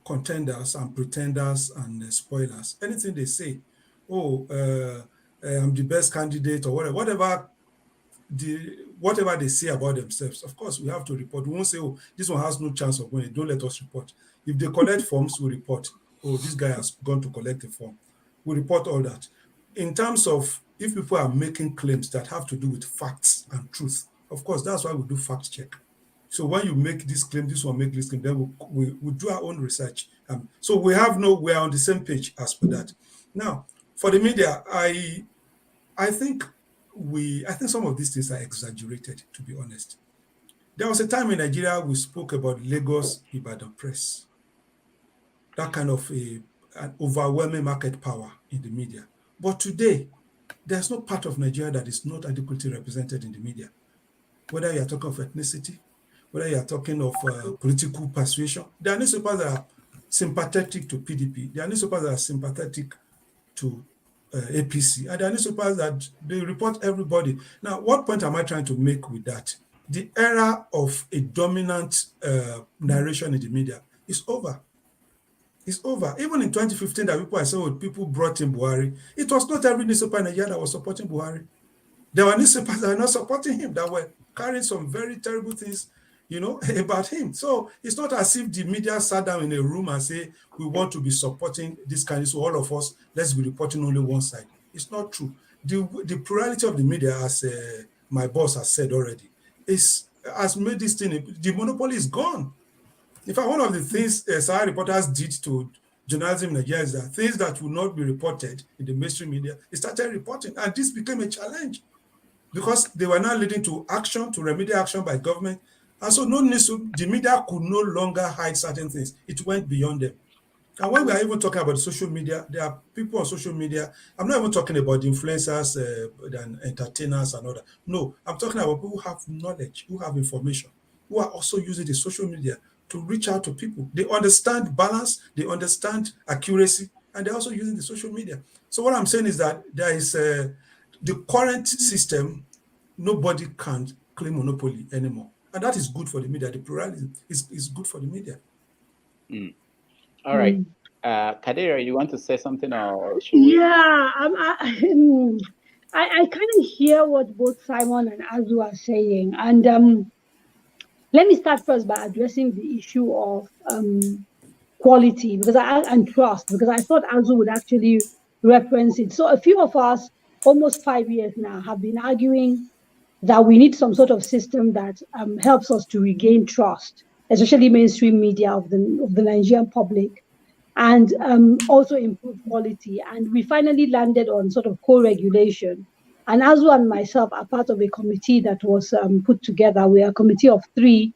contenders and pretenders and spoilers, anything they say, I'm the best candidate or whatever they say about themselves, of course we have to report. We won't say, this one has no chance of winning, don't let us report. If they collect forms, we report. This guy has gone to collect a form. We report all that. In terms of if people are making claims that have to do with facts and truth, of course, that's why we do fact check. So when you make this claim, this one make this claim, then we do our own research. So we are on the same page as for that. Now, for the media, I think some of these things are exaggerated, to be honest. There was a time in Nigeria we spoke about Lagos Ibadan Press, that kind of an overwhelming market power in the media. But today, there's no part of Nigeria that is not adequately represented in the media. Whether you are talking of ethnicity, whether you are talking of political persuasion, there are newspapers that are sympathetic to PDP, there are newspapers that are sympathetic to APC, and there are newspapers that they report everybody. Now, what point am I trying to make with that? The era of a dominant narration in the media is over. It's over. Even in 2015, that I saw people brought in Buhari, it was not every newspaper in Nigeria that was supporting Buhari. There were newspapers that were not supporting him, that were carrying some very terrible things about him. So it's not as if the media sat down in a room and say, we want to be supporting this kind of, so all of us, let's be reporting only one side. It's not true. The plurality of the media, as my boss has said already, has made this thing, the monopoly is gone. In fact, one of the things Sahara reporters did to journalism in Nigeria is that things that would not be reported in the mainstream media, they started reporting, and this became a challenge because they were now leading to action, to remedial action by government. And so the media could no longer hide certain things. It went beyond them. And when we are even talking about social media, there are people on social media. I'm not even talking about influencers and entertainers and all that. No, I'm talking about people who have knowledge, who have information, who are also using the social media to reach out to people. They understand balance, they understand accuracy, and they're also using the social media. So what I'm saying is that there is the current system, nobody can claim monopoly anymore. And that is good for the media. The pluralism is good for the media. Mm. All right. Kadaria, you want to say something or should we? Yeah, I kind of hear what both Simon and Azu are saying. And let me start first by addressing the issue of quality and trust, because I thought Azu would actually reference it. So a few of us, almost 5 years now, have been arguing that we need some sort of system that helps us to regain trust, especially mainstream media of the Nigerian public, and also improve quality. And we finally landed on sort of co-regulation. And Azu and myself are part of a committee that was put together. We are a committee of 3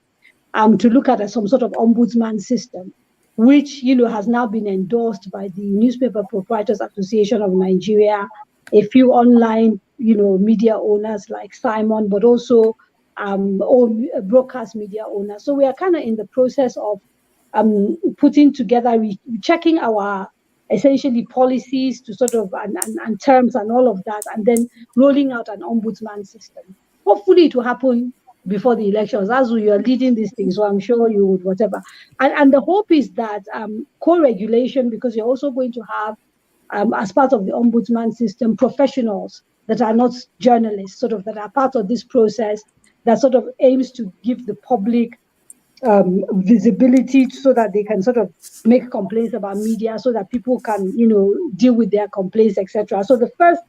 to look at some sort of ombudsman system, which has now been endorsed by the Newspaper Proprietors Association of Nigeria, a few online media owners like Simon, but also all broadcast media owners. So we are kind of in the process of putting together, checking our essentially policies to sort of and terms and all of that, and then rolling out an ombudsman system. Hopefully it will happen before the elections. As you are leading these things, so I'm sure you would, whatever. And the hope is that co-regulation, because you're also going to have, as part of the ombudsman system, professionals that are not journalists, sort of that are part of this process, that sort of aims to give the public visibility so that they can sort of make complaints about media, so that people can, deal with their complaints, etc. So the first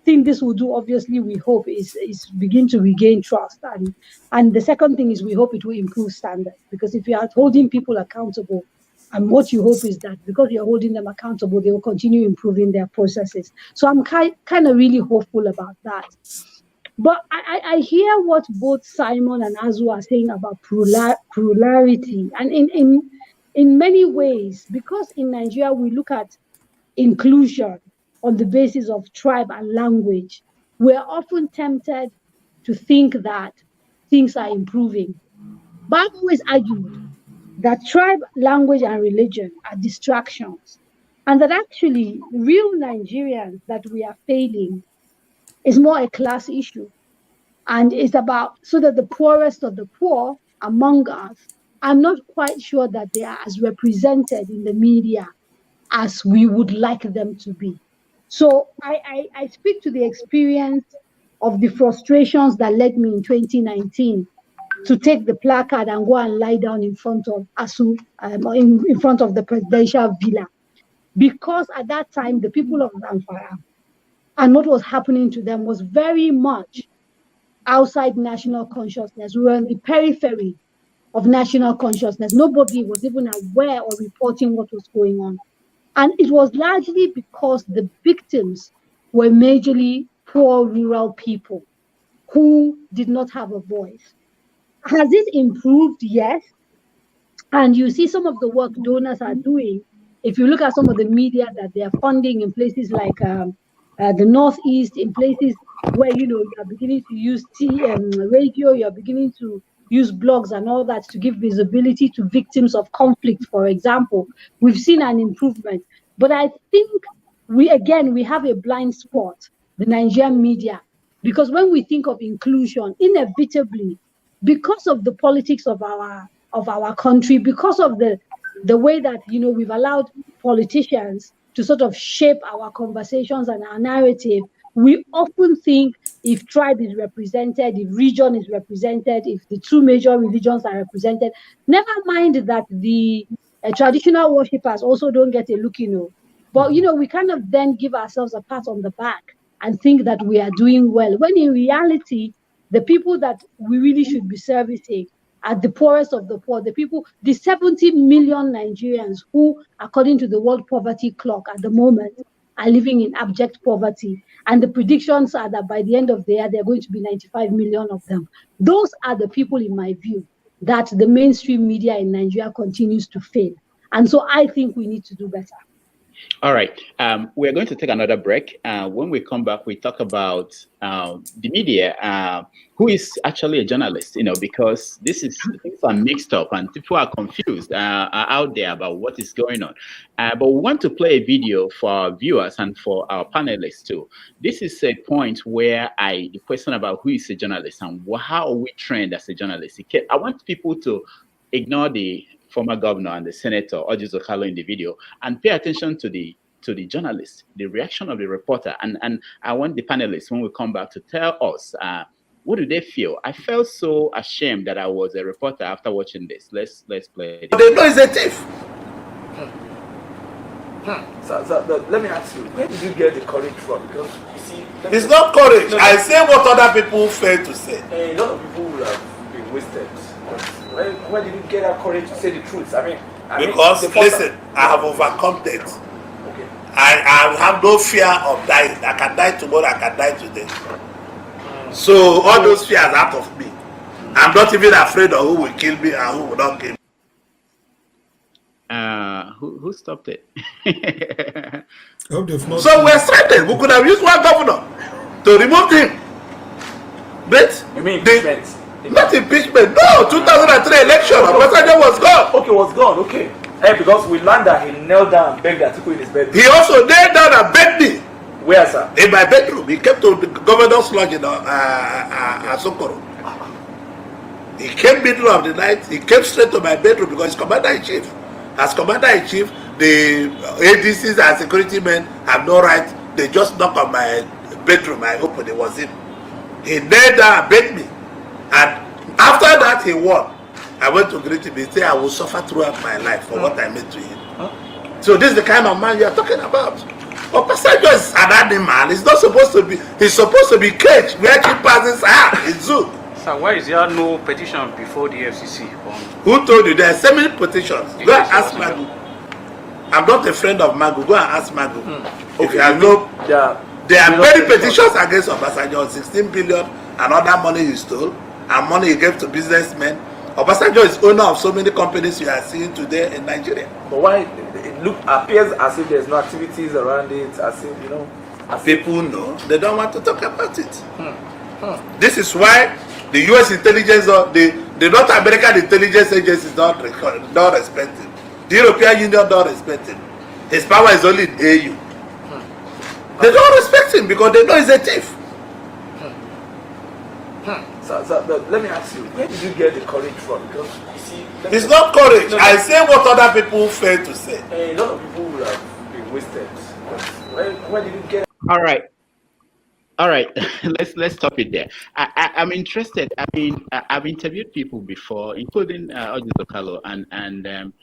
thing this will do, obviously, we hope is begin to regain trust, and the second thing is we hope it will improve standards, because if you are holding people accountable, and what you hope is that because you're holding them accountable, they will continue improving their processes. So I'm kind of really hopeful about that. But I hear what both Simon and Azu are saying about plurality, and in many ways, because in Nigeria we look at inclusion on the basis of tribe and language, we're often tempted to think that things are improving. But I've always argued that tribe, language, and religion are distractions, and that actually real Nigerians that we are failing is more a class issue. And it's about so that the poorest of the poor among us, I'm not quite sure that they are as represented in the media as we would like them to be. So I speak to the experience of the frustrations that led me in 2019 to take the placard and go and lie down in front of ASU, in front of the presidential villa. Because at that time, the people of Zamfara and what was happening to them was very much outside national consciousness. We were on the periphery of national consciousness. Nobody was even aware or reporting what was going on. And it was largely because the victims were majorly poor rural people who did not have a voice. Has it improved? Yes. And you see some of the work donors are doing. If you look at some of the media that they are funding in places like the Northeast, in places where, you are beginning to use radio, you're beginning to use blogs and all that to give visibility to victims of conflict, for example, we've seen an improvement. But I think we have a blind spot, the Nigerian media, because when we think of inclusion, inevitably, because of the politics of our country, because of the way that we've allowed politicians to sort of shape our conversations and our narrative, we often think if tribe is represented, if region is represented, if the two major religions are represented. Never mind that the traditional worshippers also don't get a look, But, we kind of then give ourselves a pat on the back and think that we are doing well, when in reality, the people that we really should be servicing are the poorest of the poor, the 70 million Nigerians who, according to the World Poverty Clock at the moment, are living in abject poverty. And the predictions are that by the end of the year, there are going to be 95 million of them. Those are the people, in my view, that the mainstream media in Nigeria continues to fail. And so I think we need to do better. All right. We're going to take another break. When we come back, we talk about the media, who is actually a journalist, because things are mixed up and people are confused are out there about what is going on. But we want to play a video for our viewers and for our panelists too. This is a point where the question about who is a journalist and how are we trained as a journalist. I want people to ignore the former governor and the senator, Ishiekwene, in the video, and pay attention to the journalist, the reaction of the reporter. And I want the panelists, when we come back, to tell us, what do they feel? I felt so ashamed that I was a reporter after watching this. Let's play it. They know he's a thief. So, let me ask you, where did you get the courage from? Because you see, it's not courage. I say what other people fail to say. A lot of people will have been wasted. Where did you get that courage to say the truth? Because listen, I have overcome death. Okay. I have no fear of dying. I can die tomorrow, I can die today. So all those fears are out of me. I'm not even afraid of who will kill me and who will not kill me. Who stopped it? So we're stranded. We could have used one governor to remove him. But you mean impeachment? Not impeachment. No, 2003 election. Obasanjo was gone. Okay, was gone. Okay. Because we learned that he knelt down and begged Atiku in his bedroom. He also knelt down and begged me. Where, sir? In my bedroom. He came to the governor's lodge in Asokoro. He came middle of the night. He came straight to my bedroom because he's commander-in-chief. As commander-in-chief, the ADCs and security men have no right. They just knock on my bedroom. I opened. It was him. He knelt down and begged me. And after that, he won. I went to greet him. He said, I will suffer throughout my life for what I made to him. So this is the kind of man you are talking about. Obasanjo is an animal. He's not supposed to be. He's supposed to be caged where chimpanzees are in zoo. So why is there no petition before the FCC? Who told you? There are so many petitions. Go and ask Magu. I'm not a friend of Magu. Go and ask Magu. If you have no, there are many petitions against Obasanjo. 16 billion and other money he stole and money he gave to businessmen. Obasanjo is owner of so many companies you are seeing today in Nigeria. But why it appears as if there's no activities around it, as if as people know, they don't want to talk about it. This is why the U.S. intelligence or the North American intelligence agencies don't respect him. The European Union don't respect him. His power is only in AU. They don't respect him because they know he's a thief. So let me ask you, where did you get the courage from? Because you see, it's not courage. I say what other people fail to say. A lot of people will have been wasted. Where did you get? All right. let's stop it there. I'm interested. I mean, I've interviewed people before, including Ishiekwene, and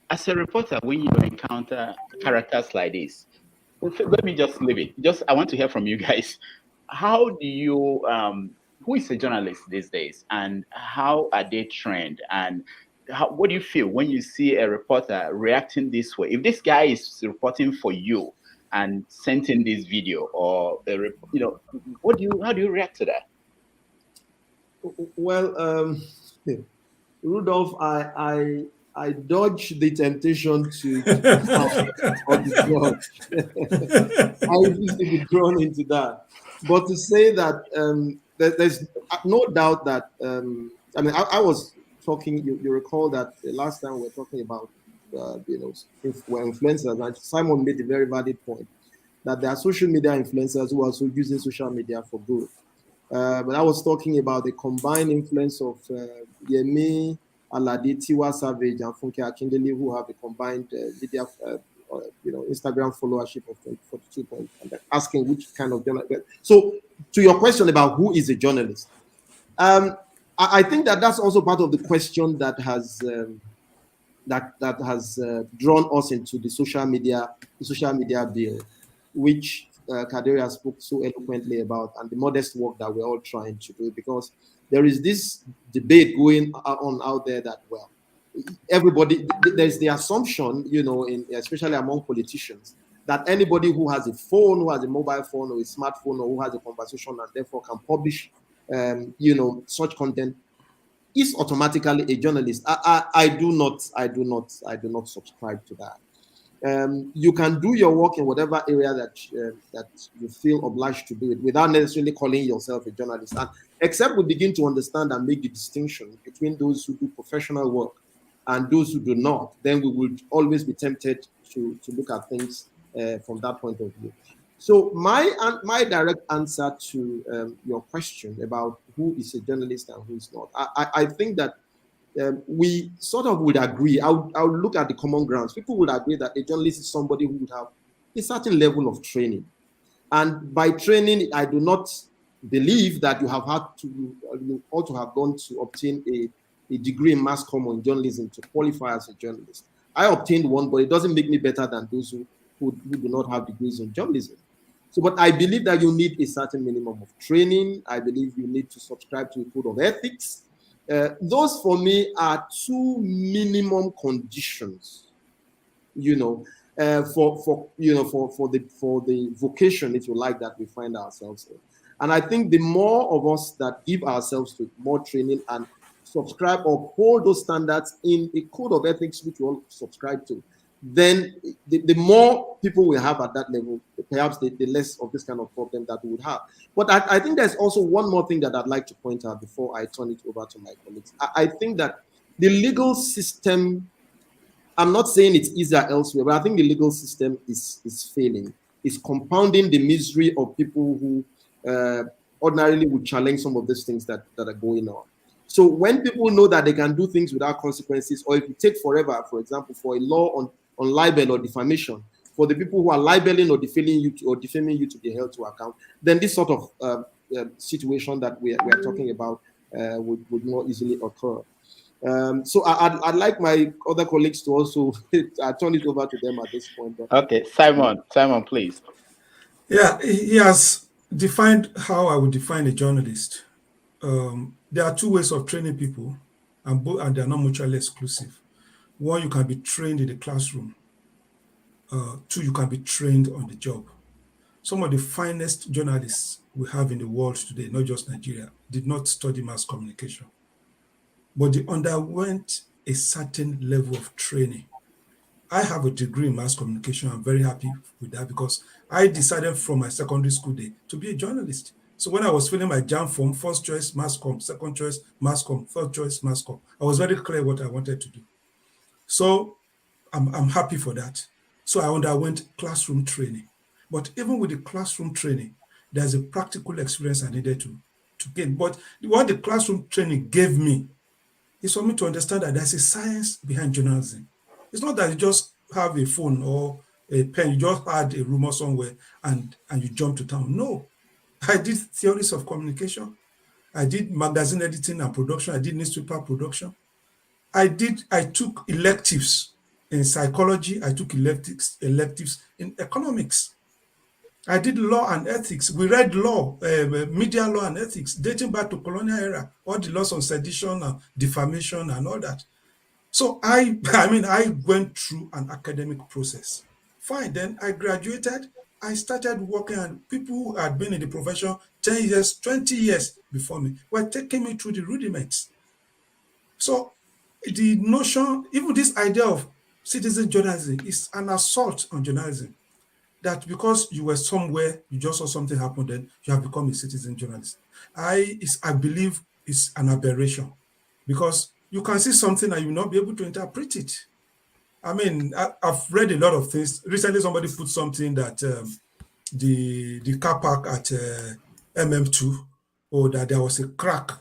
as a reporter, when you encounter characters like this, let me just leave it. I want to hear from you guys. How do you who is a journalist these days, and how are they trained, and what do you feel when you see a reporter reacting this way? If this guy is reporting for you and sent in this video, or how do you react to that? Well, Rudolph, I dodge the temptation to be drawn. I refuse to be drawn into that. But to say that there's no doubt that I was talking. You recall that the last time we were talking about if we're influencers, and Simon made a very valid point that there are social media influencers who are also using social media for good. But I was talking about the combined influence of Yemi Alade, Tiwa Savage, and Funke Akindele, who have a combined media Instagram followership of 42 points, and they're asking which kind of journalist. So, to your question about who is a journalist, I think that's also part of the question that has drawn us into the social media bill, which Kadaria spoke so eloquently about, and the modest work that we're all trying to do, because there is this debate going on out there that, well, everybody, there's the assumption, especially among politicians, that anybody who has a phone, who has a mobile phone or a smartphone, or who has a conversation and therefore can publish, such content, is automatically a journalist. I do not subscribe to that. You can do your work in whatever area that you feel obliged to do it without necessarily calling yourself a journalist. And except we begin to understand and make the distinction between those who do professional work and those who do not, then we will always be tempted to look at things from that point of view. So my direct answer to your question about who is a journalist and who is not, I think that we sort of would agree. I would look at the common grounds. People would agree that a journalist is somebody who would have a certain level of training. And by training, I do not believe that you ought to have gone to obtain a degree in mass comm or in journalism to qualify as a journalist. I obtained one, but it doesn't make me better than those who do not have degrees in journalism. So, but I believe that you need a certain minimum of training. I believe you need to subscribe to a code of ethics. Those for me are two minimum conditions, for the vocation, if you like, that we find ourselves in. And I think the more of us that give ourselves to more training and subscribe or hold those standards in a code of ethics which we all subscribe to, then the more people we have at that level, perhaps the less of this kind of problem that we would have. But I think there's also one more thing that I'd like to point out before I turn it over to my colleagues. I think that the legal system, I'm not saying it's easier elsewhere, but I think the legal system is failing. It's compounding the misery of people who ordinarily would challenge some of these things that are going on. So when people know that they can do things without consequences, or if you take forever, for example, for a law on libel or defamation, for the people who are libeling or defaming you to be held to account, then this sort of situation that we are talking about would more easily occur. So I'd like my other colleagues to also turn it over to them at this point. Okay, Simon, please. Yeah, he has defined how I would define a journalist. There are two ways of training people, and they are not mutually exclusive. One, you can be trained in the classroom. Two, you can be trained on the job. Some of the finest journalists we have in the world today, not just Nigeria, did not study mass communication, but they underwent a certain level of training. I have a degree in mass communication. I'm very happy with that because I decided from my secondary school day to be a journalist. So when I was filling my JAM form, first choice mass comm, second choice mass comm, third choice mass comm, I was very clear what I wanted to do. So I'm happy for that. So I underwent classroom training. But even with the classroom training, there's a practical experience I needed to gain. But what the classroom training gave me is for me to understand that there's a science behind journalism. It's not that you just have a phone or a pen, you just add a rumor somewhere and you jump to town. No, I did theories of communication. I did magazine editing and production. I did newspaper production. I took electives in psychology. I took electives in economics. I did law and ethics. We read law, media law and ethics, dating back to colonial era, all the laws on sedition and defamation and all that. So I went through an academic process. Fine, then I graduated. I started working, and people who had been in the profession 10 years, 20 years before me were taking me through the rudiments. So the notion, even this idea of citizen journalism is an assault on journalism. That because you were somewhere, you just saw something happen, then you have become a citizen journalist. I believe it's an aberration because you can see something and you will not be able to interpret it. I mean, I've read a lot of things. Recently, somebody put something that the car park at MM2, or that there was a crack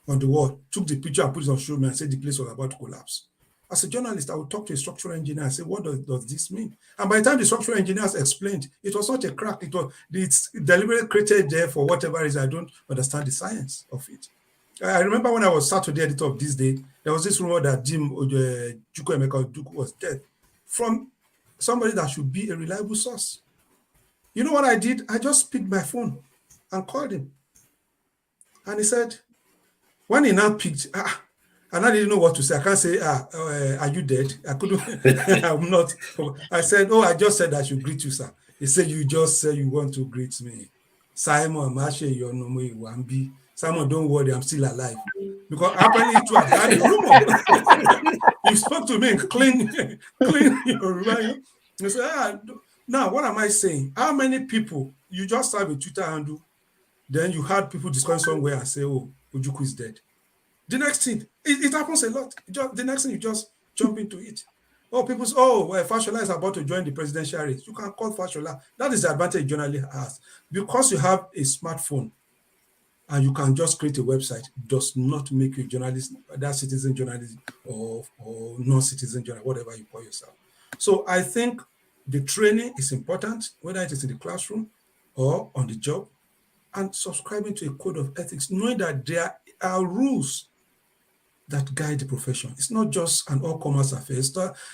on the wall, took the picture and put it on social media and said the place was about to collapse. As a journalist, I would talk to a structural engineer and say, what does this mean? And by the time the structural engineers explained, it was not a crack. It's deliberately created there for whatever reason. I don't understand the science of it. I remember when I was Saturday editor of This Day, there was this rumor that Jim Ishiekwene was dead from somebody that should be a reliable source. You know what I did? I just picked my phone and called him. And he said, when he now picked, and I didn't know what to say. I can't say, are you dead? I couldn't, I'm not. I said, oh, I just said I should greet you, sir. He said, you just said you want to greet me. Simon, Simon, don't worry, I'm still alive. Because apparently it was had a rumor. You spoke to me, clean your reminder. He said, now what am I saying? How many people, you just have a Twitter handle, then you had people discussing somewhere and say, oh, Ojukwu is dead. The next thing, it happens a lot. The next thing, you just jump into it. Oh, people say, Fashola is about to join the presidential race. You can call Fashola. That is the advantage journalism has. Because you have a smartphone and you can just create a website, does not make you a journalist, whether citizen journalist or non-citizen journalist, whatever you call yourself. So I think the training is important, whether it is in the classroom or on the job, and subscribing to a code of ethics, knowing that there are rules that guide the profession. It's not just an all-commerce affair.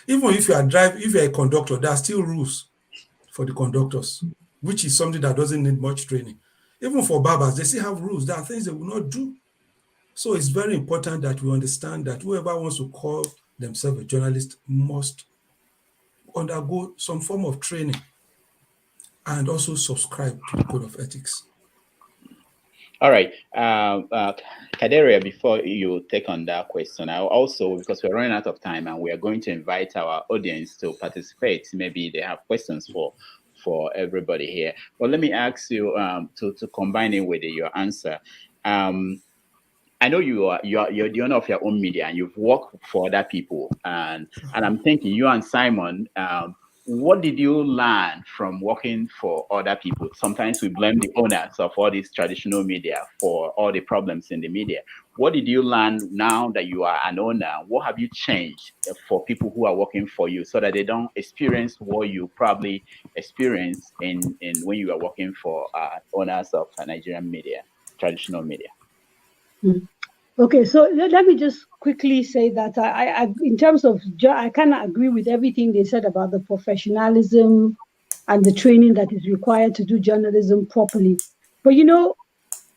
Even if you're a conductor, there are still rules for the conductors, which is something that doesn't need much training. Even for barbers, they still have rules. There are things they will not do. So it's very important that we understand that whoever wants to call themselves a journalist must undergo some form of training and also subscribe to the code of ethics. All right. Kadaria, before you take on that question, I also, because we're running out of time and we are going to invite our audience to participate, maybe they have questions for everybody here. But let me ask you to combine it with your answer. I know you're the owner of your own media and you've worked for other people. And I'm thinking, you and Simon, what did you learn from working for other people? Sometimes we blame the owners of all these traditional media for all the problems in the media. What did you learn now that you are an owner? What have you changed for people who are working for you so that they don't experience what you probably experienced in when you are working for owners of Nigerian media, traditional media? Okay, so let me just quickly say that I in terms of, I kind of agree with everything they said about the professionalism and the training that is required to do journalism properly. But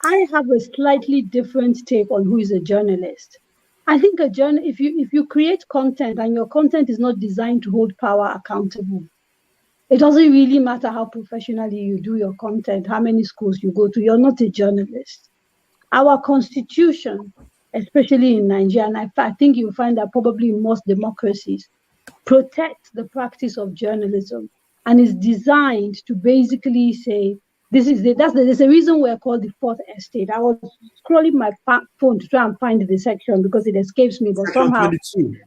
I have a slightly different take on who is a journalist. I think if you create content and your content is not designed to hold power accountable, it doesn't really matter how professionally you do your content, how many schools you go to, you're not a journalist. Our constitution, especially in Nigeria, and I think you'll find that probably in most democracies, protects the practice of journalism and is designed to basically say, there's a reason we're called the fourth estate. I was scrolling my phone to try and find the section because it escapes me, but somehow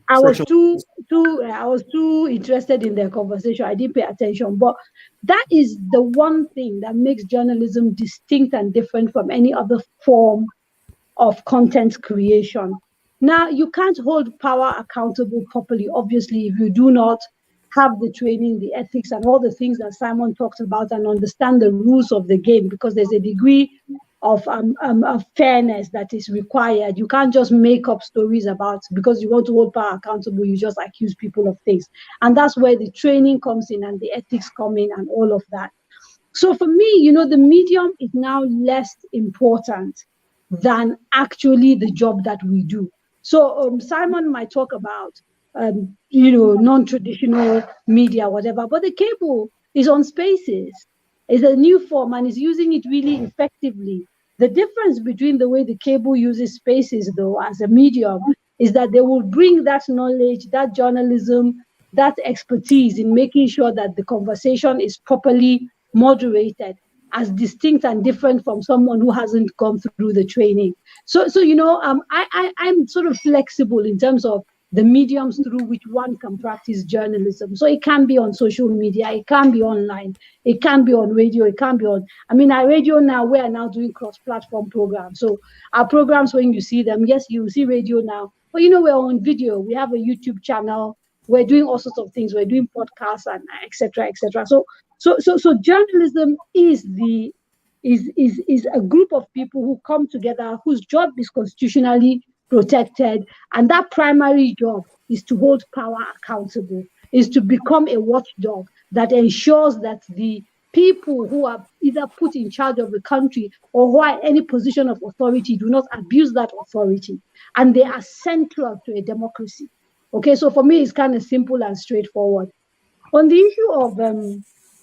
I was too interested in their conversation. I didn't pay attention, but that is the one thing that makes journalism distinct and different from any other form of content creation. Now, you can't hold power accountable properly, obviously, if you do not have the training, the ethics, and all the things that Simon talked about and understand the rules of the game, because there's a degree of fairness that is required. You can't just make up stories about, because you want to hold power accountable, you just accuse people of things. And that's where the training comes in and the ethics come in and all of that. So for me, the medium is now less important than actually the job that we do. So Simon might talk about non-traditional media, whatever, but the cable is on Spaces. It's a new form and is using it really effectively. The difference between the way the cable uses Spaces, though, as a medium, is that they will bring that knowledge, that journalism, that expertise in making sure that the conversation is properly moderated, as distinct and different from someone who hasn't gone through the training. So I'm sort of flexible in terms of the mediums through which one can practice journalism. So it can be on social media, it can be online, it can be on radio, it can be on, our radio now, we are now doing cross-platform programs. So our programs, when you see them, yes, you see radio now But we're on video. We have a YouTube channel. We're doing all sorts of things. We're doing podcasts and etc. etc. So journalism is a group of people who come together whose job is constitutionally protected, and that primary job is to hold power accountable, is to become a watchdog that ensures that the people who are either put in charge of the country or who are in any position of authority do not abuse that authority, and they are central to a democracy. Okay, so for me, it's kind of simple and straightforward. On the issue of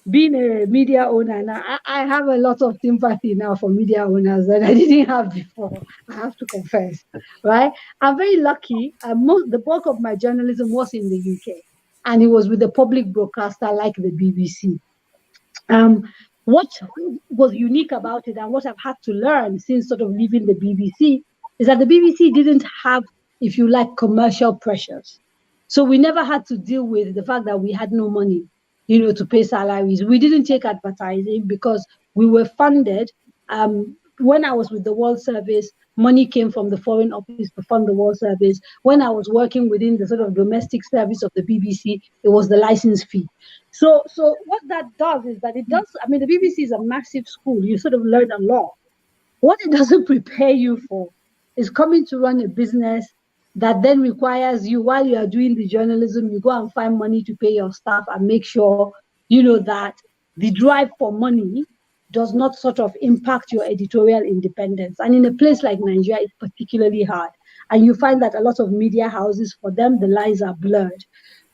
being a media owner, now I have a lot of sympathy now for media owners that I didn't have before. I have to confess, right? I'm very lucky. The bulk of my journalism was in the UK, and it was with a public broadcaster like the BBC. What was unique about it, and what I've had to learn since sort of leaving the BBC, is that the BBC didn't have, if you like, commercial pressures. So we never had to deal with the fact that we had no money, to pay salaries. We didn't take advertising because we were funded. When I was with the World Service, money came from the Foreign Office to fund the World Service. When I was working within the sort of domestic service of the BBC, it was the license fee. So what that does is that the BBC is a massive school. You sort of learn a lot. What it doesn't prepare you for is coming to run a business that then requires you, while you are doing the journalism, you go and find money to pay your staff and make sure, that the drive for money does not sort of impact your editorial independence. And in a place like Nigeria, it's particularly hard. And you find that a lot of media houses, for them, the lines are blurred.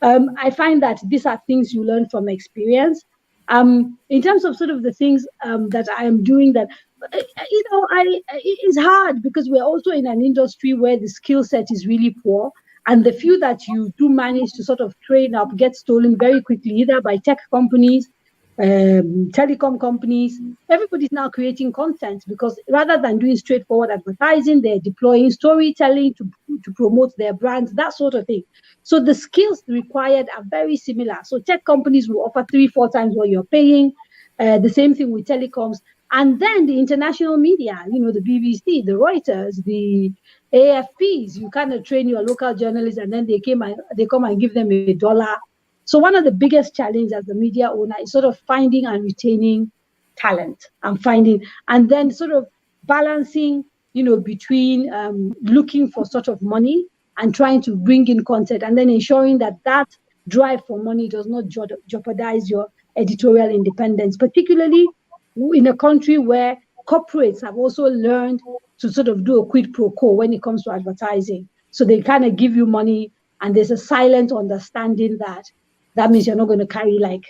I find that these are things you learn from experience. In terms of sort of the things that I am doing, that it's hard because we're also in an industry where the skill set is really poor, and the few that you do manage to sort of train up get stolen very quickly, either by tech companies, telecom companies. Everybody's now creating content because rather than doing straightforward advertising, they're deploying storytelling to promote their brands, that sort of thing. So the skills required are very similar. So tech companies will offer 3-4 times what you're paying. The same thing with telecoms. And then the international media, the BBC, the Reuters, the AFPs, you kind of train your local journalists and then they come and give them $1. So one of the biggest challenges as a media owner is sort of finding and retaining talent and then sort of balancing, between looking for sort of money and trying to bring in content, and then ensuring that drive for money does not jeopardize your editorial independence, particularly in a country where corporates have also learned to sort of do a quid pro quo when it comes to advertising. So they kind of give you money, and there's a silent understanding that means you're not going to carry like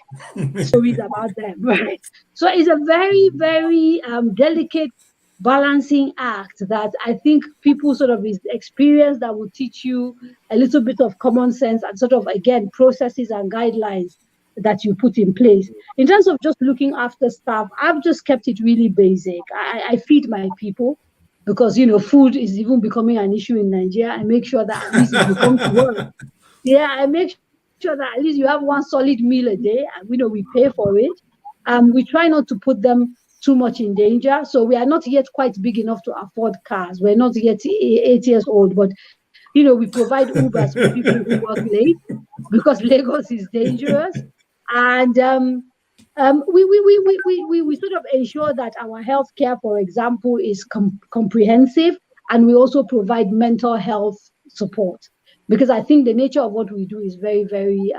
stories about them, right? So it's a very, very delicate balancing act that I think people sort of experience that will teach you a little bit of common sense and sort of, again, processes and guidelines that you put in place. In terms of just looking after staff, I've just kept it really basic. I feed my people because, food is even becoming an issue in Nigeria. I make sure that at least if you come to work, I make sure that at least you have one solid meal a day, and we pay for it. We try not to put them too much in danger. So we are not yet quite big enough to afford cars. We're not yet 8 years old, but we provide Ubers for people who work late because Lagos is dangerous. And we sort of ensure that our healthcare, for example, is comprehensive, and we also provide mental health support, because I think the nature of what we do is very, very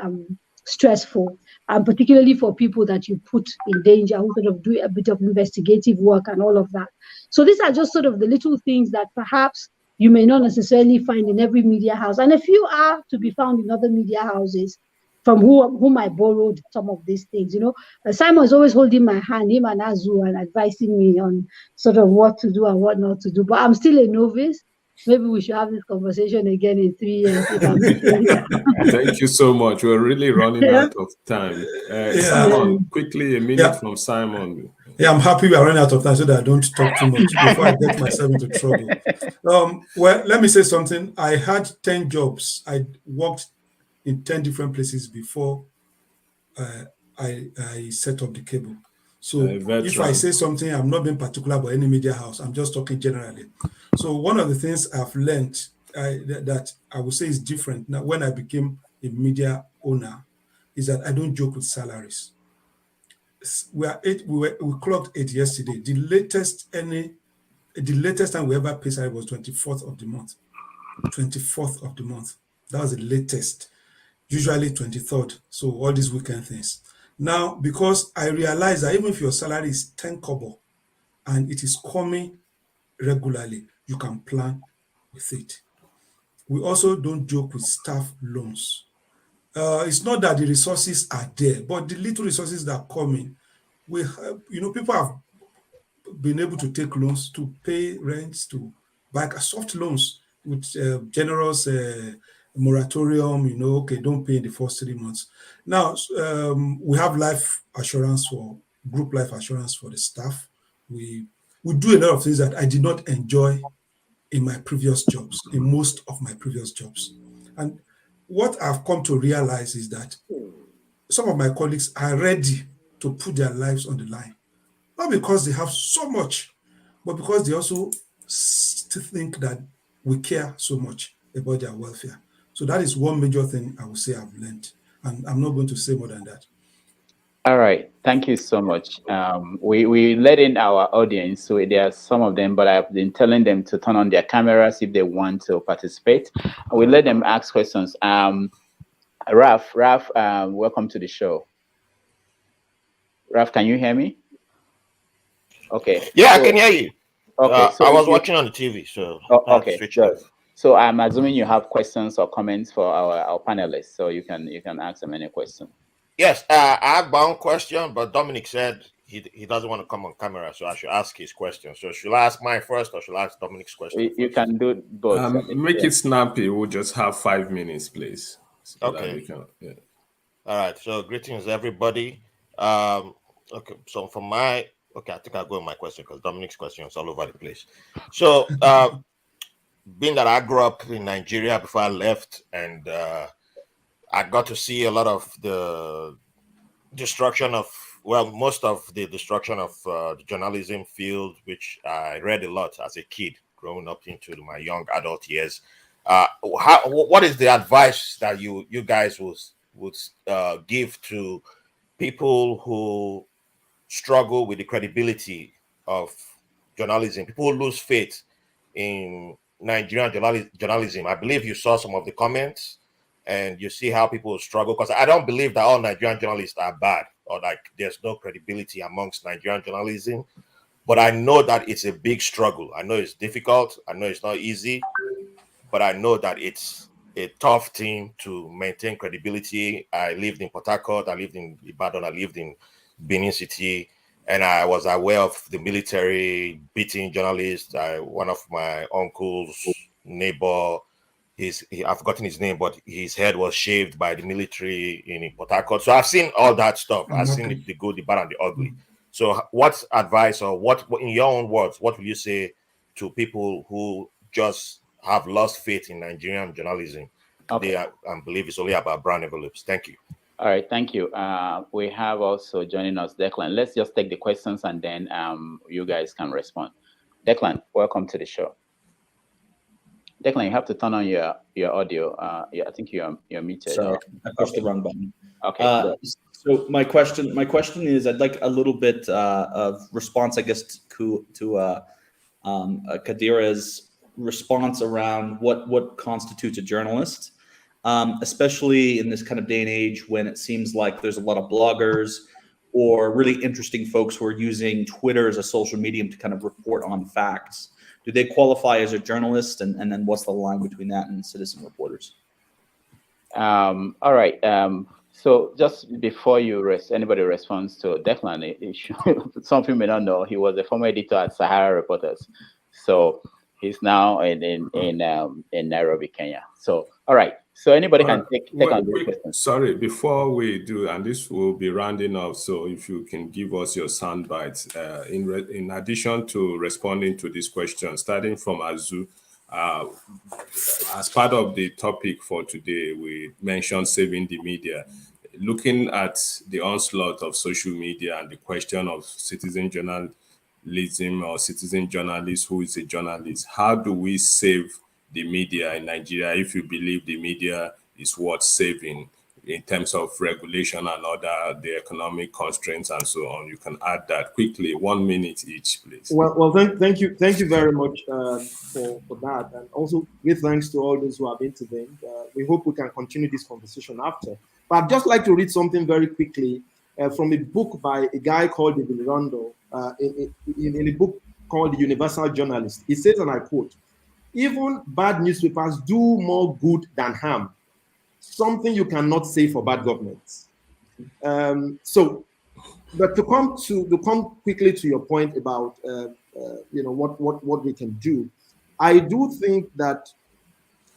stressful, and particularly for people that you put in danger, who sort of do a bit of investigative work and all of that. So these are just sort of the little things that perhaps you may not necessarily find in every media house, and a few are to be found in other media houses from whom I borrowed some of these things. Simon is always holding my hand, him and Azu, and advising me on sort of what to do and what not to do. But I'm still a novice. Maybe we should have this conversation again in 3 years. Thank you so much. We're really running out of time. Simon, quickly, a minute from Simon. Yeah, I'm happy we are running out of time so that I don't talk too much before I get myself into trouble. Well, let me say something. I had 10 jobs. I worked in 10 different places before I set up the cable. So if I say something, I'm not being particular about any media house. I'm just talking generally. So one of the things I've learned that I would say is different now when I became a media owner is that I don't joke with salaries. We clocked 8 yesterday. The latest time we ever paid salary was 24th of the month. 24th of the month. That was the latest. Usually 23rd. So all these weekend things. Now, because I realize that even if your salary is 10 kobo and it is coming regularly, you can plan with it. We also don't joke with staff loans. It's not that the resources are there, but the little resources that come in, we have, people have been able to take loans to pay rents, to buy soft loans with generous moratorium, okay, don't pay in the first 3 months. Now, we have group life assurance for the staff. We do a lot of things that I did not enjoy in my previous jobs, in most of my previous jobs. And what I've come to realize is that some of my colleagues are ready to put their lives on the line. Not because they have so much, but because they also think that we care so much about their welfare. So that is one major thing I would say I've learned. And I'm not going to say more than that. All right. Thank you so much. We let in our audience, so there are some of them, but I've been telling them to turn on their cameras if they want to participate. We let them ask questions. Raf, welcome to the show. Raf, can you hear me? Okay. Yeah, I can hear you. Okay. So I was watching on the TV, so okay. Good. So I'm assuming you have questions or comments for our panelists, so you can ask them any question. Yes, I have my own question, but Dominic said he doesn't want to come on camera, so I should ask his question. So should I ask mine first, or should I ask Dominic's question? You can do both. Make it snappy. We'll just have 5 minutes, please. So okay. All right. So greetings, everybody. Okay. So I think I'll go with my question because Dominic's question is all over the place. So being that I grew up in Nigeria before I left, and I got to see a lot of the destruction of, most of the destruction of the journalism field, which I read a lot as a kid growing up into my young adult years. What is the advice that you guys would give to people who struggle with the credibility of journalism, people who lose faith in Nigerian journalism? I believe you saw some of the comments and you see how people struggle, because I don't believe that all Nigerian journalists are bad or like there's no credibility amongst Nigerian journalism, but I know that it's a big struggle. I know it's difficult. I know it's not easy, but I know that it's a tough thing to maintain credibility. I lived in Port Harcourt, I lived in Ibadan, I lived in Benin City, and I was aware of the military beating journalists. One of my uncle's neighbor, I've forgotten his name, but his head was shaved by the military in Port Harcourt. So I've seen all that stuff. I've seen the good, the bad, and the ugly. So what advice, or what, in your own words, what will you say to people who just have lost faith in Nigerian journalism? Okay. They believe it's only about brown envelopes. Thank you. All right, thank you. We have also joining us Declan. Let's just take the questions and then you guys can respond. Declan, welcome to the show. Declan, you have to turn on your audio. Yeah, I think you're muted. Sorry, I pushed the wrong button. Okay. So my question is, I'd like a little bit of response, I guess, to Kadaria's response around what constitutes a journalist, especially in this kind of day and age when it seems like there's a lot of bloggers or really interesting folks who are using Twitter as a social medium to kind of report on facts. Do they qualify as a journalist, and then what's the line between that and citizen reporters? All right. So just before anybody responds to Declan, some people may not know he was a former editor at Sahara Reporters. So he's now in Nairobi, Kenya. So all right. So anybody can take on this question. Sorry, before we do, and this will be rounding off, so if you can give us your sound bites, in addition to responding to this question, starting from Azu, as part of the topic for today, we mentioned saving the media. Looking at the onslaught of social media and the question of citizen journalism or citizen journalist, who is a journalist, how do we save the media in Nigeria, if you believe the media is worth saving in terms of regulation and other the economic constraints and so on. You can add that quickly, 1 minute each, please. Well, thank you very much for that, and also with thanks to all those who have intervened. We hope we can continue this conversation after. But I'd just like to read something very quickly from a book by a guy called David Rondo, in a book called The Universal Journalist. He says, and I quote, "Even bad newspapers do more good than harm. Something you cannot say for bad governments." But to come quickly to your point about what we can do, I do think that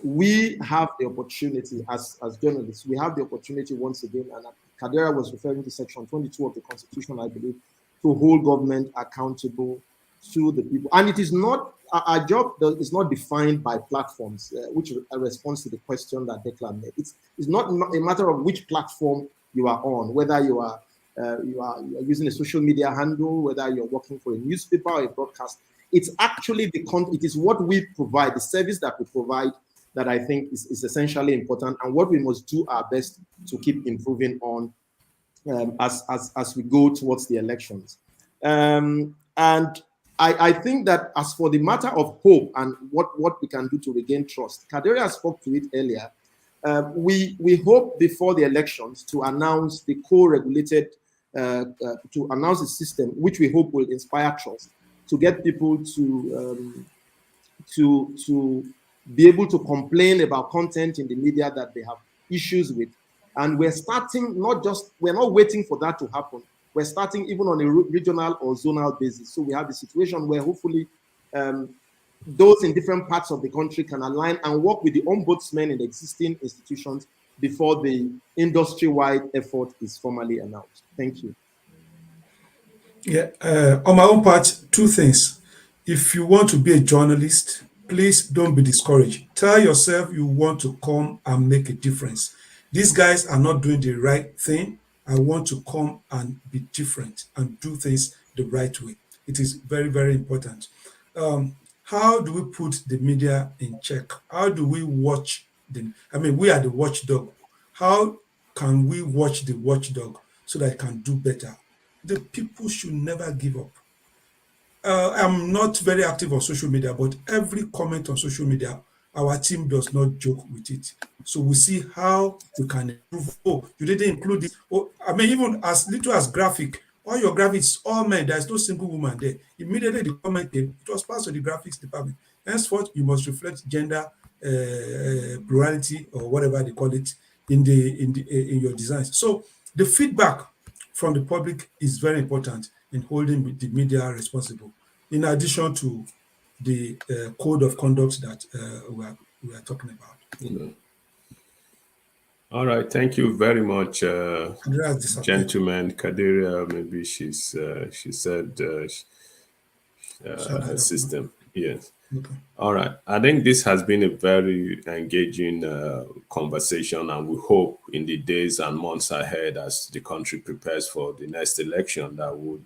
we have the opportunity as journalists. We have the opportunity once again, and Kadaria was referring to Section 22 of the Constitution, I believe, to hold government accountable to the people. And it is not our job is not defined by platforms, which is a response to the question that Declan made. It's not a matter of which platform you are on, whether you are using a social media handle, whether you're working for a newspaper or a broadcast. It's actually it is what we provide, the service that we provide, that I think is essentially important, and what we must do our best to keep improving on as we go towards the elections. And I think that as for the matter of hope and what we can do to regain trust, Kadaria spoke to it earlier. We hope before the elections to announce the co-regulated, to announce a system which we hope will inspire trust, to get people to be able to complain about content in the media that they have issues with. And we're starting we're not waiting for that to happen. We're starting even on a regional or zonal basis. So we have a situation where hopefully those in different parts of the country can align and work with the ombudsmen in the existing institutions before the industry-wide effort is formally announced. Thank you. Yeah, on my own part, two things. If you want to be a journalist, please don't be discouraged. Tell yourself you want to come and make a difference. These guys are not doing the right thing. I want to come and be different and do things the right way. It is very, very important. How do we put the media in check? How do we watch them? I mean, we are the watchdog. How can we watch the watchdog so that it can do better? The people should never give up. I'm not very active on social media, but every comment on social media, our team does not joke with it. So we see how we can improve. Oh, you didn't include this. Oh, I mean, even as little as graphic, all your graphics, all men, there's no single woman there. Immediately the comment came, it was passed to the graphics department. Henceforth, you must reflect gender plurality or whatever they call it in your designs. So the feedback from the public is very important in holding the media responsible, in addition to the code of conduct that we are talking about. Mm-hmm. All right, thank you very much, gentlemen. Kadaria, maybe she said her system. Yes. Okay. All right. I think this has been a very engaging conversation, and we hope in the days and months ahead, as the country prepares for the next election, that would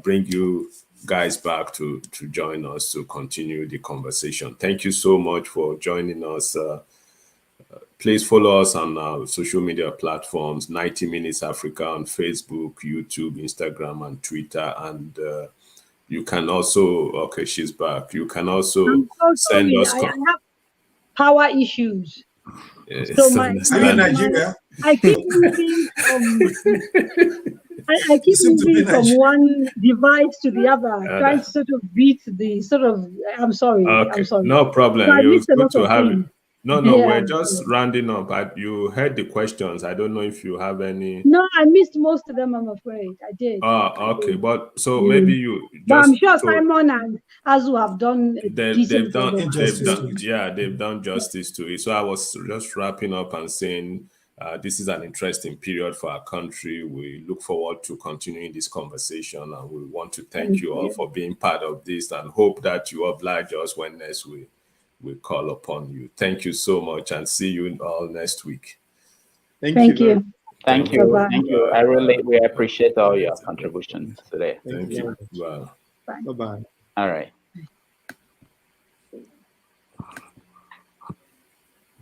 bring you guys back to join us to continue the conversation. Thank you so much for joining us. Please follow us on our social media platforms, 90 Minutes Africa on Facebook, YouTube, Instagram, and Twitter. And you can also, okay, she's back. You can also send us. I have power issues. Yes, So I keep moving I keep moving from one device to the other, trying to sort of beat the sort of. I'm sorry. Okay. I'm sorry. No problem. So It's good to have you. No, Yeah, we're just rounding up. You heard the questions. I don't know if you have any. No, I missed most of them, I'm afraid. I did. Okay. But so maybe you just. But I'm sure Simon and Azu have done they've done justice to it. So I was just wrapping up and saying this is an interesting period for our country. We look forward to continuing this conversation, and we want to thank you all for being part of this, and hope that you oblige us when next we call upon you. Thank you so much, and see you all next week. Thank you. Thank you. Thank you. We appreciate all your contributions today. Thank you. Bye-bye. All right.